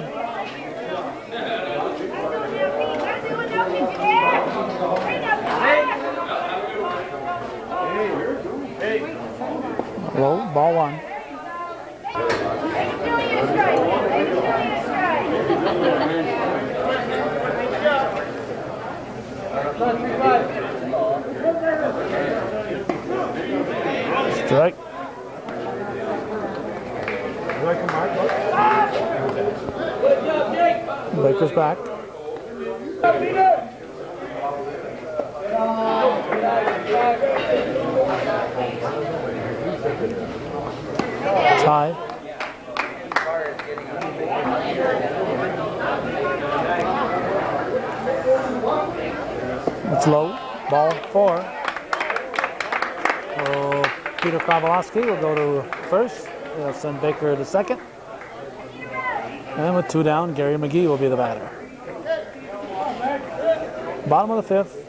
Low, ball 1. Strike. Baker's back. Tie. It's low. Ball 4. So Peter Kowalski will go to first. He'll send Baker to second. And with 2 down, Gary McGee will be the batter. Bottom of the 5th.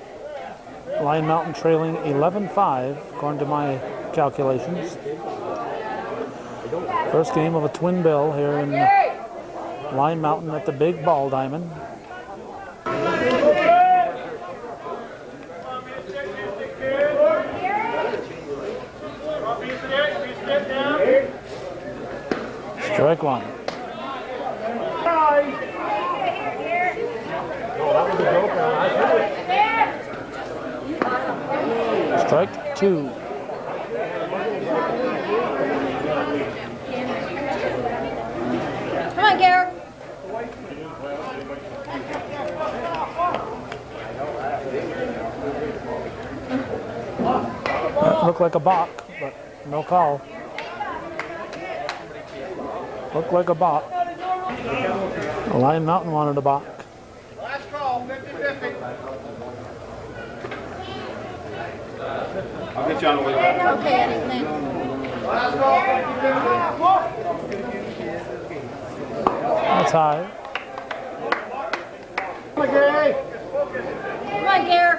Lyon Mountain trailing 11-5, according to my calculations. First game of a twin bill here in Lyon Mountain at the Big Ball Diamond. Strike 1. Strike 2.
Come on, Garrett.
Looked like a balk, but no call. Looked like a balk. Lyon Mountain wanted a balk.
Last call, 50-50.
I'll get you on the way back.
Okay, Eddie, thanks.
That's high.
Come on, Gary.
Come on, Gare.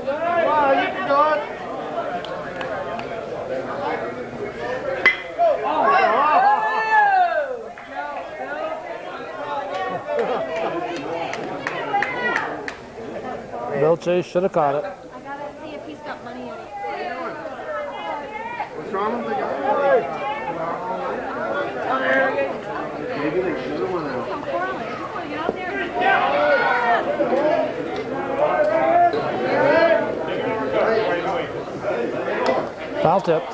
Come on, you can do it.
Bill Chase should have caught it.
I gotta see if he's got money in it.
What's wrong with the guy? Maybe they should have went out.
Foul tipped.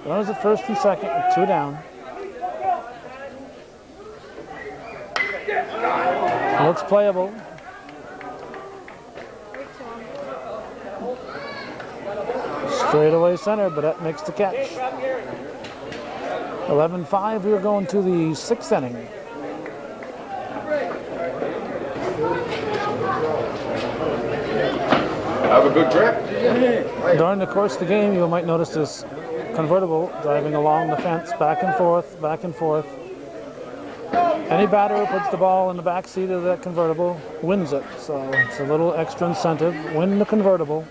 Runners at first and second with 2 down. Looks playable. Straight away center, but that makes the catch. 11-5, we're going to the 6th inning.
Have a good grip.
During the course of the game, you might notice this convertible driving along the fence, back and forth, back and forth. Any batter who puts the ball in the back seat of that convertible wins it. So it's a little extra incentive. Win the convertible.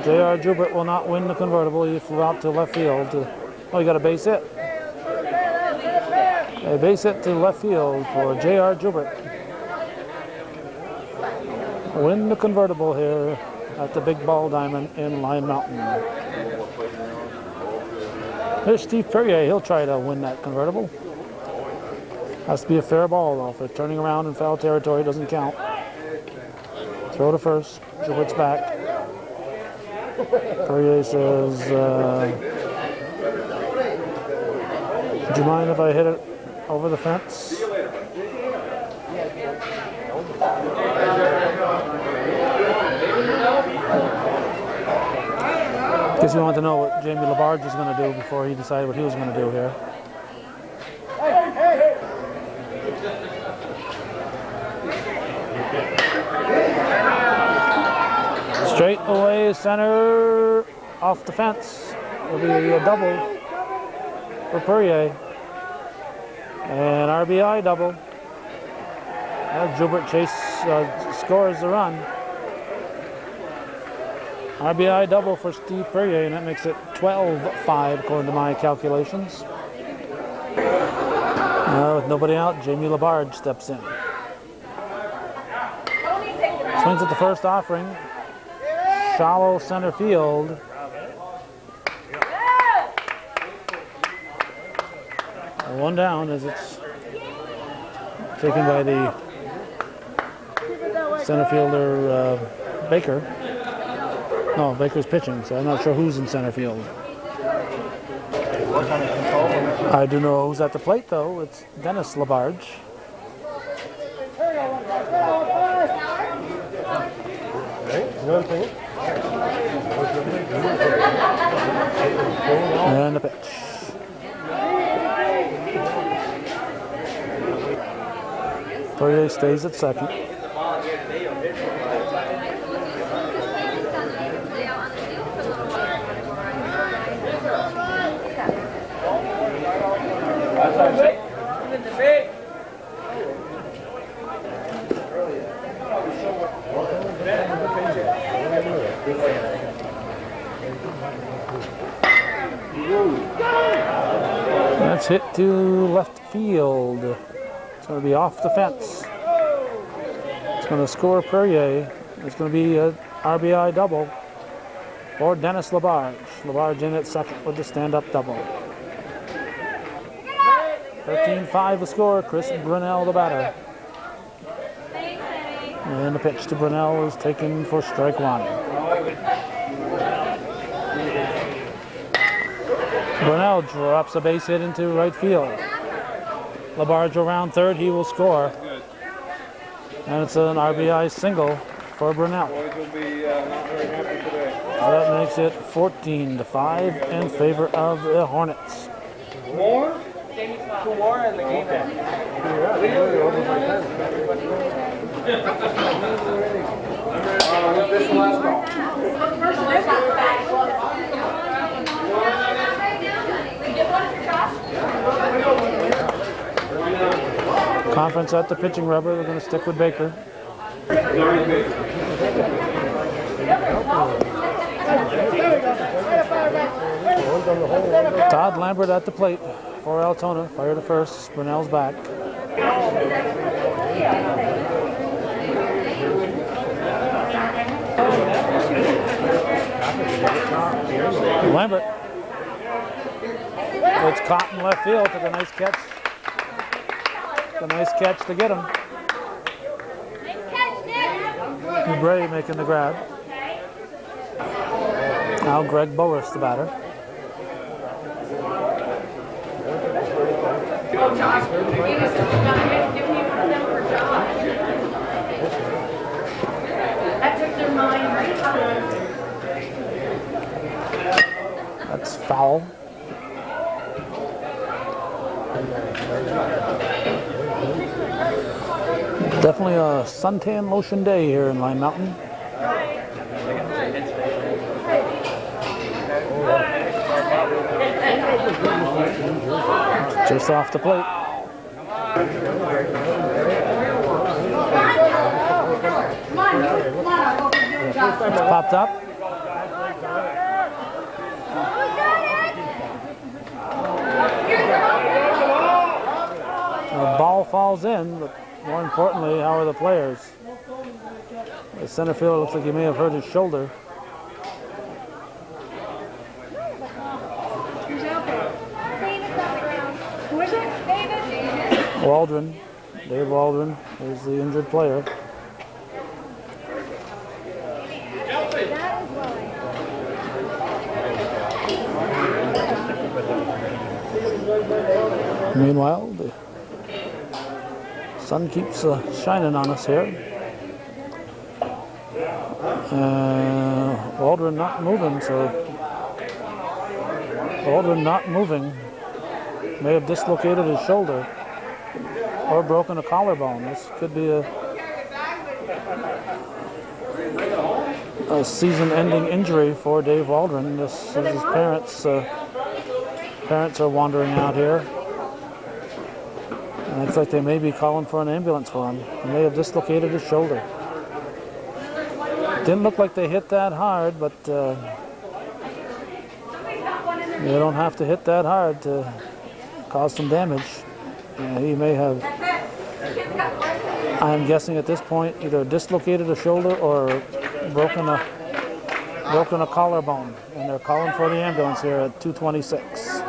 J.R. Joubert will not win the convertible. He flew out to left field. Oh, he got a base hit. A base hit to left field for J.R. Joubert. Win the convertible here at the Big Ball Diamond in Lyon Mountain. Here's Steve Perrier. He'll try to win that convertible. Has to be a fair ball, though. If it's turning around in foul territory, it doesn't count. Throw to first. Joubert's back. Perrier says, would you mind if I hit it over the fence? Guess you want to know what Jamie Labarge is going to do before he decided what he was going to do here. Straight away center off the fence. It'll be a double for Perrier. And RBI double. Joubert Chase scores the run. RBI double for Steve Perrier, and that makes it 12-5 according to my calculations. Now with nobody out, Jamie Labarge steps in. Swings at the first offering. Shallow center field. One down as it's taken by the center fielder Baker. No, Baker's pitching, so I'm not sure who's in center field. I do know who's at the plate, though. It's Dennis Labarge. And a pitch. Perrier stays at second. That's hit to left field. It's going to be off the fence. It's going to score Perrier. It's going to be an RBI double for Dennis Labarge. Labarge in at second with the stand-up double. 13-5 the score. Chris Brunell the batter. And the pitch to Brunell is taken for strike one. Meanwhile, drops a base hit into right field. Labarge around third, he will score. And it's an RBI single for Brunel.
Boys will be not very happy today.
That makes it 14-5 in favor of the Hornets.
More? 2 more and the game ends.
This last call.
Conference at the pitching rubber. They're going to stick with Baker. Todd Lambert at the plate for Altona. Fire to first. Brunel's back. Lambert. It's caught in left field. Took a nice catch. A nice catch to get him. Bray making the grab. Now Greg Boris, the batter. That's foul. Definitely a suntan lotion day here in Lyon Mountain. Just off the plate. It's popped up. The ball falls in, but more importantly, how are the players? The center fielder looks like he may have hurt his shoulder.
Who is it? David.
Waldron, Dave Waldron is the injured player. Meanwhile, the sun keeps shining on us here. Waldron not moving, so Waldron not moving may have dislocated his shoulder or broken a collarbone. This could be a season-ending injury for Dave Waldron. This is his parents. Parents are wandering out here. And it looks like they may be calling for an ambulance for him. He may have dislocated his shoulder. Didn't look like they hit that hard, but you don't have to hit that hard to cause some damage. He may have, I'm guessing at this point, either dislocated a shoulder or broken a collarbone. And they're calling for the ambulance here at 2:26.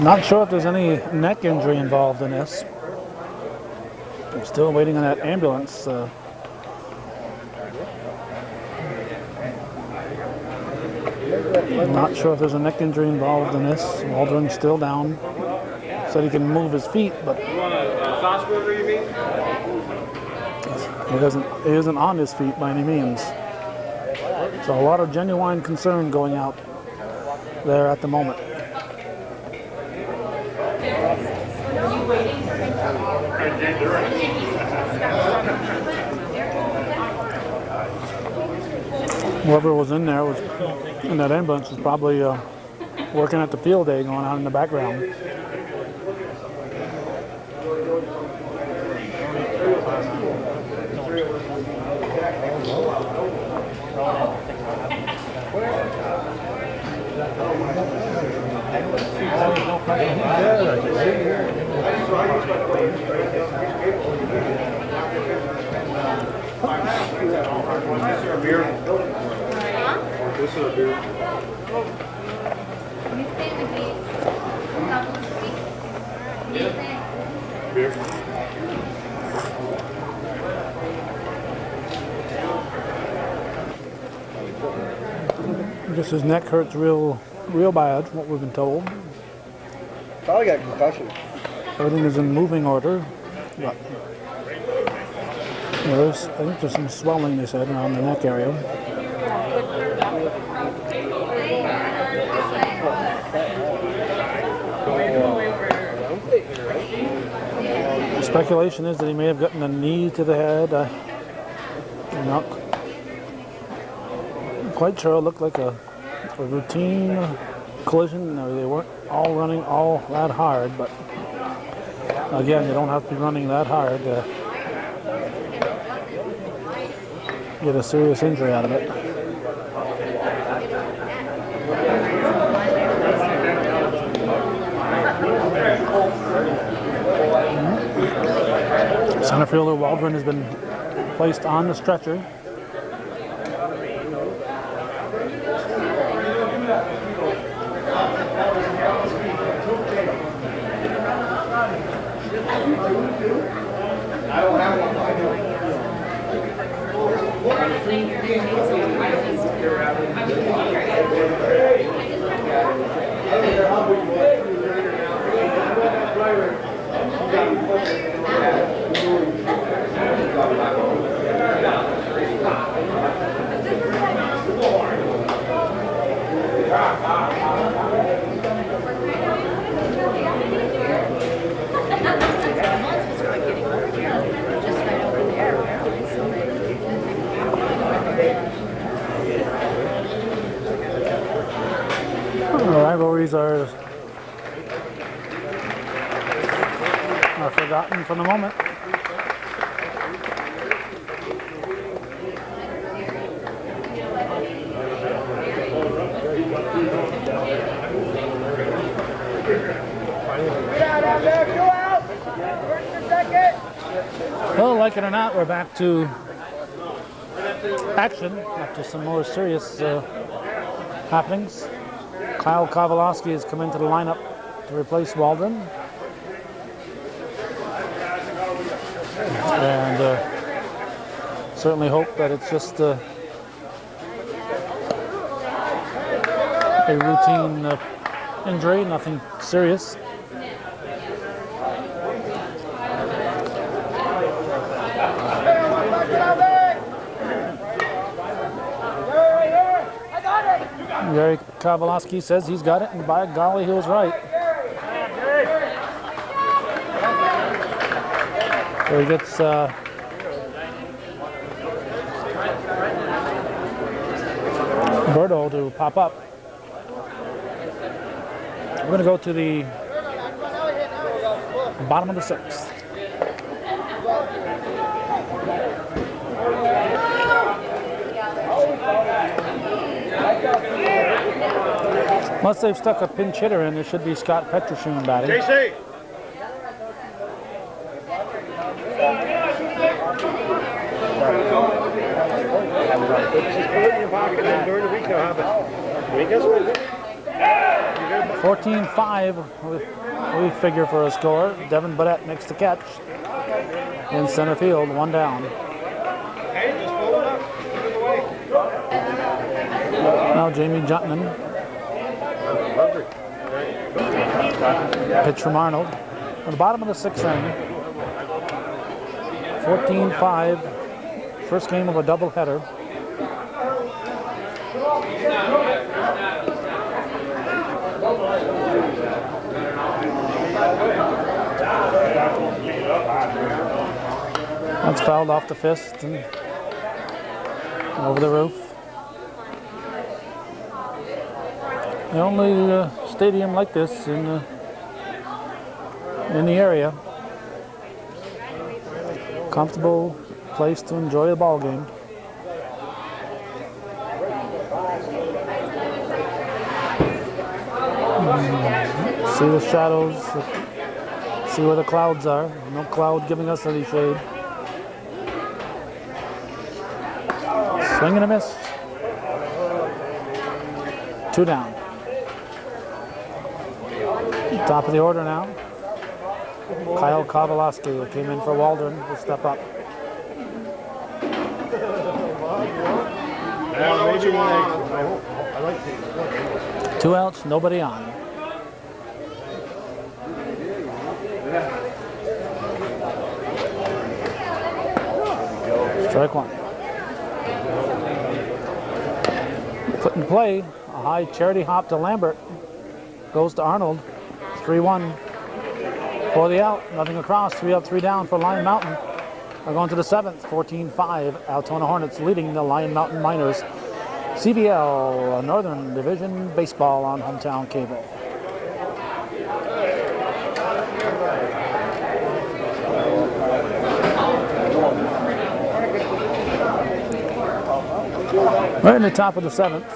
Not sure if there's any neck injury involved in this. We're still waiting on that ambulance. Not sure if there's a neck injury involved in this. Waldron's still down. Said he can move his feet, but
You want a sauce burger, you mean?
he isn't on his feet by any means. So a lot of genuine concern going out there at the moment. Whoever was in there was in that ambulance was probably working at the field day going on in the background.
This is a beer. Beer.
Just his neck hurts real bad, what we've been told.
Probably got a concussion.
Everything is in moving order. But I think there's some swelling, they said, around the neck area. The speculation is that he may have gotten a knee to the head. I'm not quite sure. It looked like a routine collision. No, they weren't all running all that hard, but again, you don't have to be running that hard to get a serious injury out of it. Center fielder Waldron has been placed on the stretcher. Rivalries are forgotten for the moment. Well, like it or not, we're back to action after some more serious happenings. Kyle Kowalski has come into the lineup to replace Waldron. And certainly hope that it's just a routine injury, nothing serious. Gary Kowalski says he's got it, and by golly, he was right. So he gets Berto to pop up. We're going to go to the bottom of the sixth. Unless they've stuck a pinch hitter in, there should be Scott Petroshoon batting.
JC! During the week, they'll have it.
14-5, we figure for a score. Devin Badette makes the catch in center field, one down. Now Jamie Juntman. Pitch from Arnold. At the bottom of the sixth inning. 14-5. First game of a doubleheader. That's fouled off the fist and over the roof. The only stadium like this in the area. Comfortable place to enjoy a ball game. See the shadows, see where the clouds are. No cloud giving us any shade. Swing and a miss. Two down. Top of the order now. Kyle Kowalski, who came in for Waldron, will step up.
Maybe I
Two outs, nobody on. Strike one. Put in play, a high charity hop to Lambert. Goes to Arnold. 3-1 for the out. Nothing across. 3 up, 3 down for Lyon Mountain. We're going to the 7th. 14-5. Altona Hornets leading the Lyon Mountain Miners. CBL Northern Division Baseball on Hometown Cable. Right in the top of the 7th.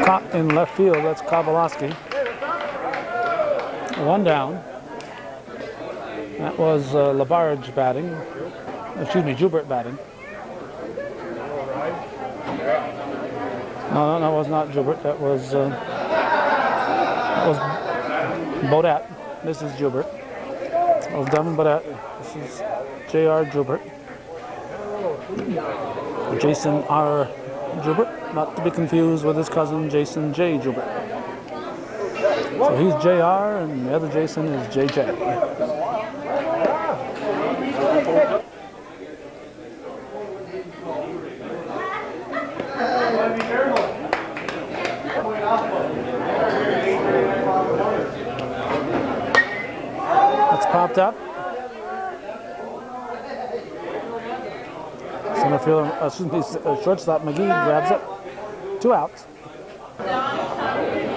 Caught in left field, that's Kowalski. 1 down. That was Labarge batting. Excuse me, Joubert batting. No, that was not Joubert. That was Bodat. This is Joubert. That was Devin Bodat. This is J.R. Joubert. Jason R. Joubert, not to be confused with his cousin Jason J. Joubert. So he's JR and the other Jason is JJ. That's popped up. Center fielder, shortstop McGee grabs it. 2 outs.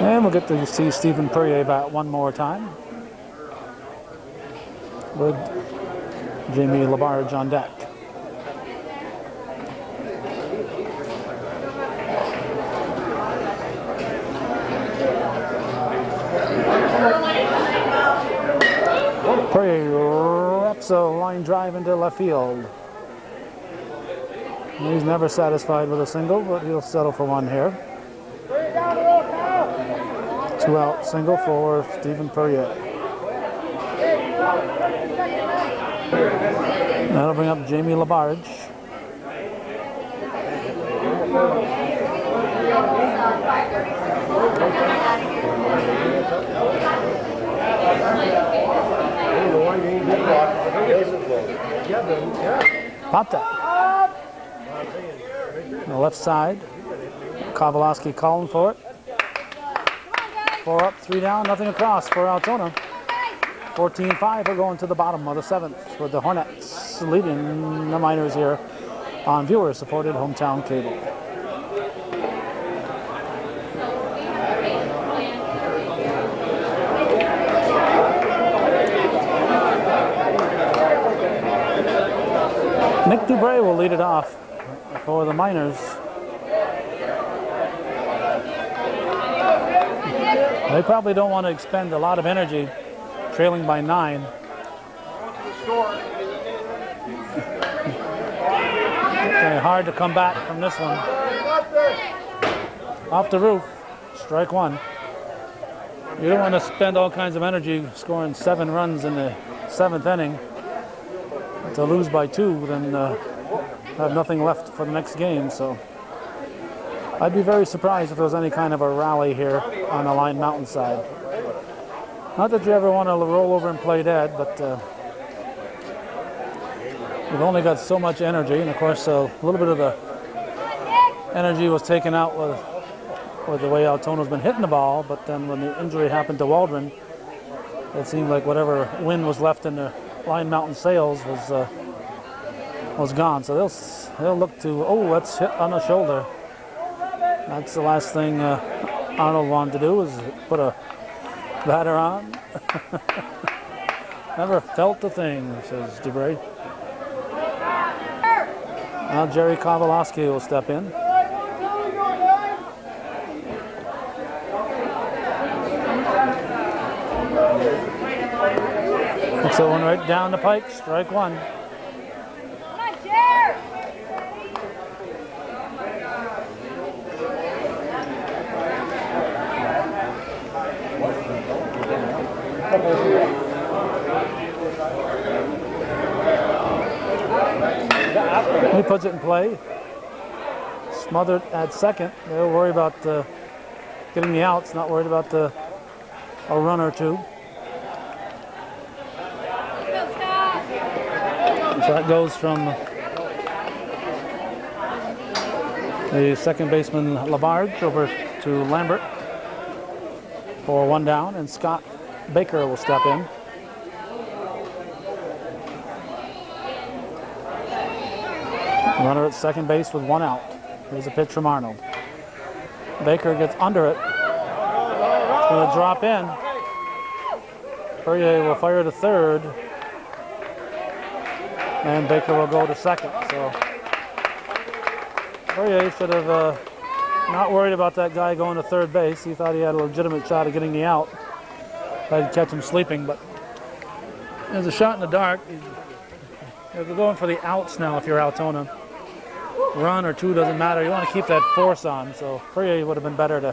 And we'll get to see Stephen Perrier bat one more time with Jamie Labarge on deck. Perrier wraps a line drive into left field. He's never satisfied with a single, but he'll settle for one here. 2 out single for Stephen Perrier. That'll bring up Jamie Labarge. Popped up. On the left side, Kowalski calling for it. 4 up, 3 down, nothing across for Altona. 14-5, we're going to the bottom of the 7th with the Hornets leading the Miners here on viewer-supported Hometown Cable. Nick Dubray will lead it off for the Miners. They probably don't want to expend a lot of energy trailing by 9. Very hard to come back from this one. Off the roof, strike 1. You don't want to spend all kinds of energy scoring 7 runs in the 7th inning. To lose by 2, then have nothing left for the next game. So I'd be very surprised if there was any kind of a rally here on the Lyon Mountain side. Not that you ever want to roll over and play dead, but we've only got so much energy, and of course a little bit of the energy was taken out with the way Altona's been hitting the ball. But then when the injury happened to Waldron, it seemed like whatever wind was left in the Lyon Mountain sails was gone. So they'll look to, oh, that's hit on the shoulder. That's the last thing Arnold wanted to do, was put a batter on. Never felt a thing, says Dubray. Now Jerry Kowalski will step in. So one right down the pike, strike 1. He puts it in play. Smothered at second. They'll worry about getting the outs, not worried about a run or two. So that goes from the second baseman Labarge over to Lambert for one down, and Scott Baker will step in. Runner at second base with one out. Here's a pitch from Arnold. Baker gets under it. It's going to drop in. Perrier will fire to third. And Baker will go to second. So Perrier should have not worried about that guy going to third base. He thought he had a legitimate shot of getting the out. Tried to catch him sleeping, but there's a shot in the dark. They're going for the outs now if you're Altona. Run or two doesn't matter. You want to keep that force on. So Perrier would have been better to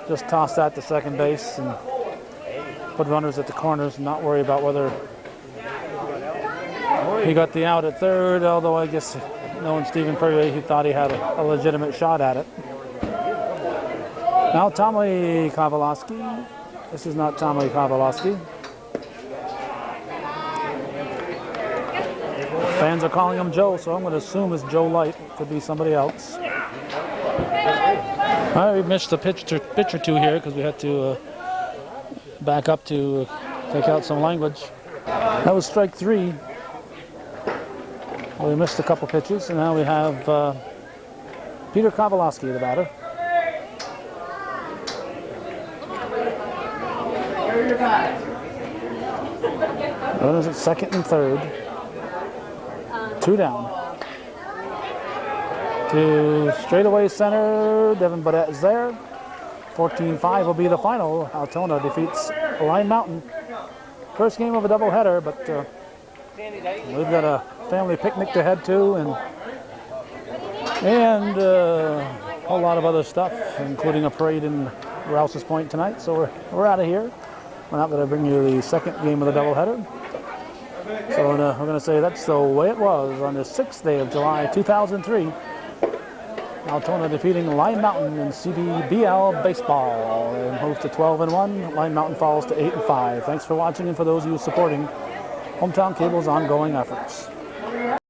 just toss that to second base and put runners at the corners and not worry about whether he got the out at third, although I guess knowing Stephen Perrier, he thought he had a legitimate shot at it. Now Tommy Kowalowski. This is not Tommy Kowalowski. Fans are calling him Joe, so I'm going to assume it's Joe Light. Could be somebody else. All right, we missed a pitch or two here because we had to back up to take out some language. That was strike three. We missed a couple pitches, and now we have Peter Kowalowski, the batter. Runners at second and third. Two down. To straightaway center, Devin Bodette is there. 14-5 will be the final. Altona defeats Lyon Mountain. First game of a doubleheader, but we've got a family picnic to head to, and a whole lot of other stuff, including a parade in Rouse's Point tonight. So we're out of here. We're not going to bring you the second game of the doubleheader. So we're going to say that's the way it was on the 6th day of July 2003. Altona defeating Lyon Mountain in CBBL baseball and moves to 12-1. Lyon Mountain falls to 8-5. Thanks for watching, and for those of you supporting Hometown Cable's ongoing efforts.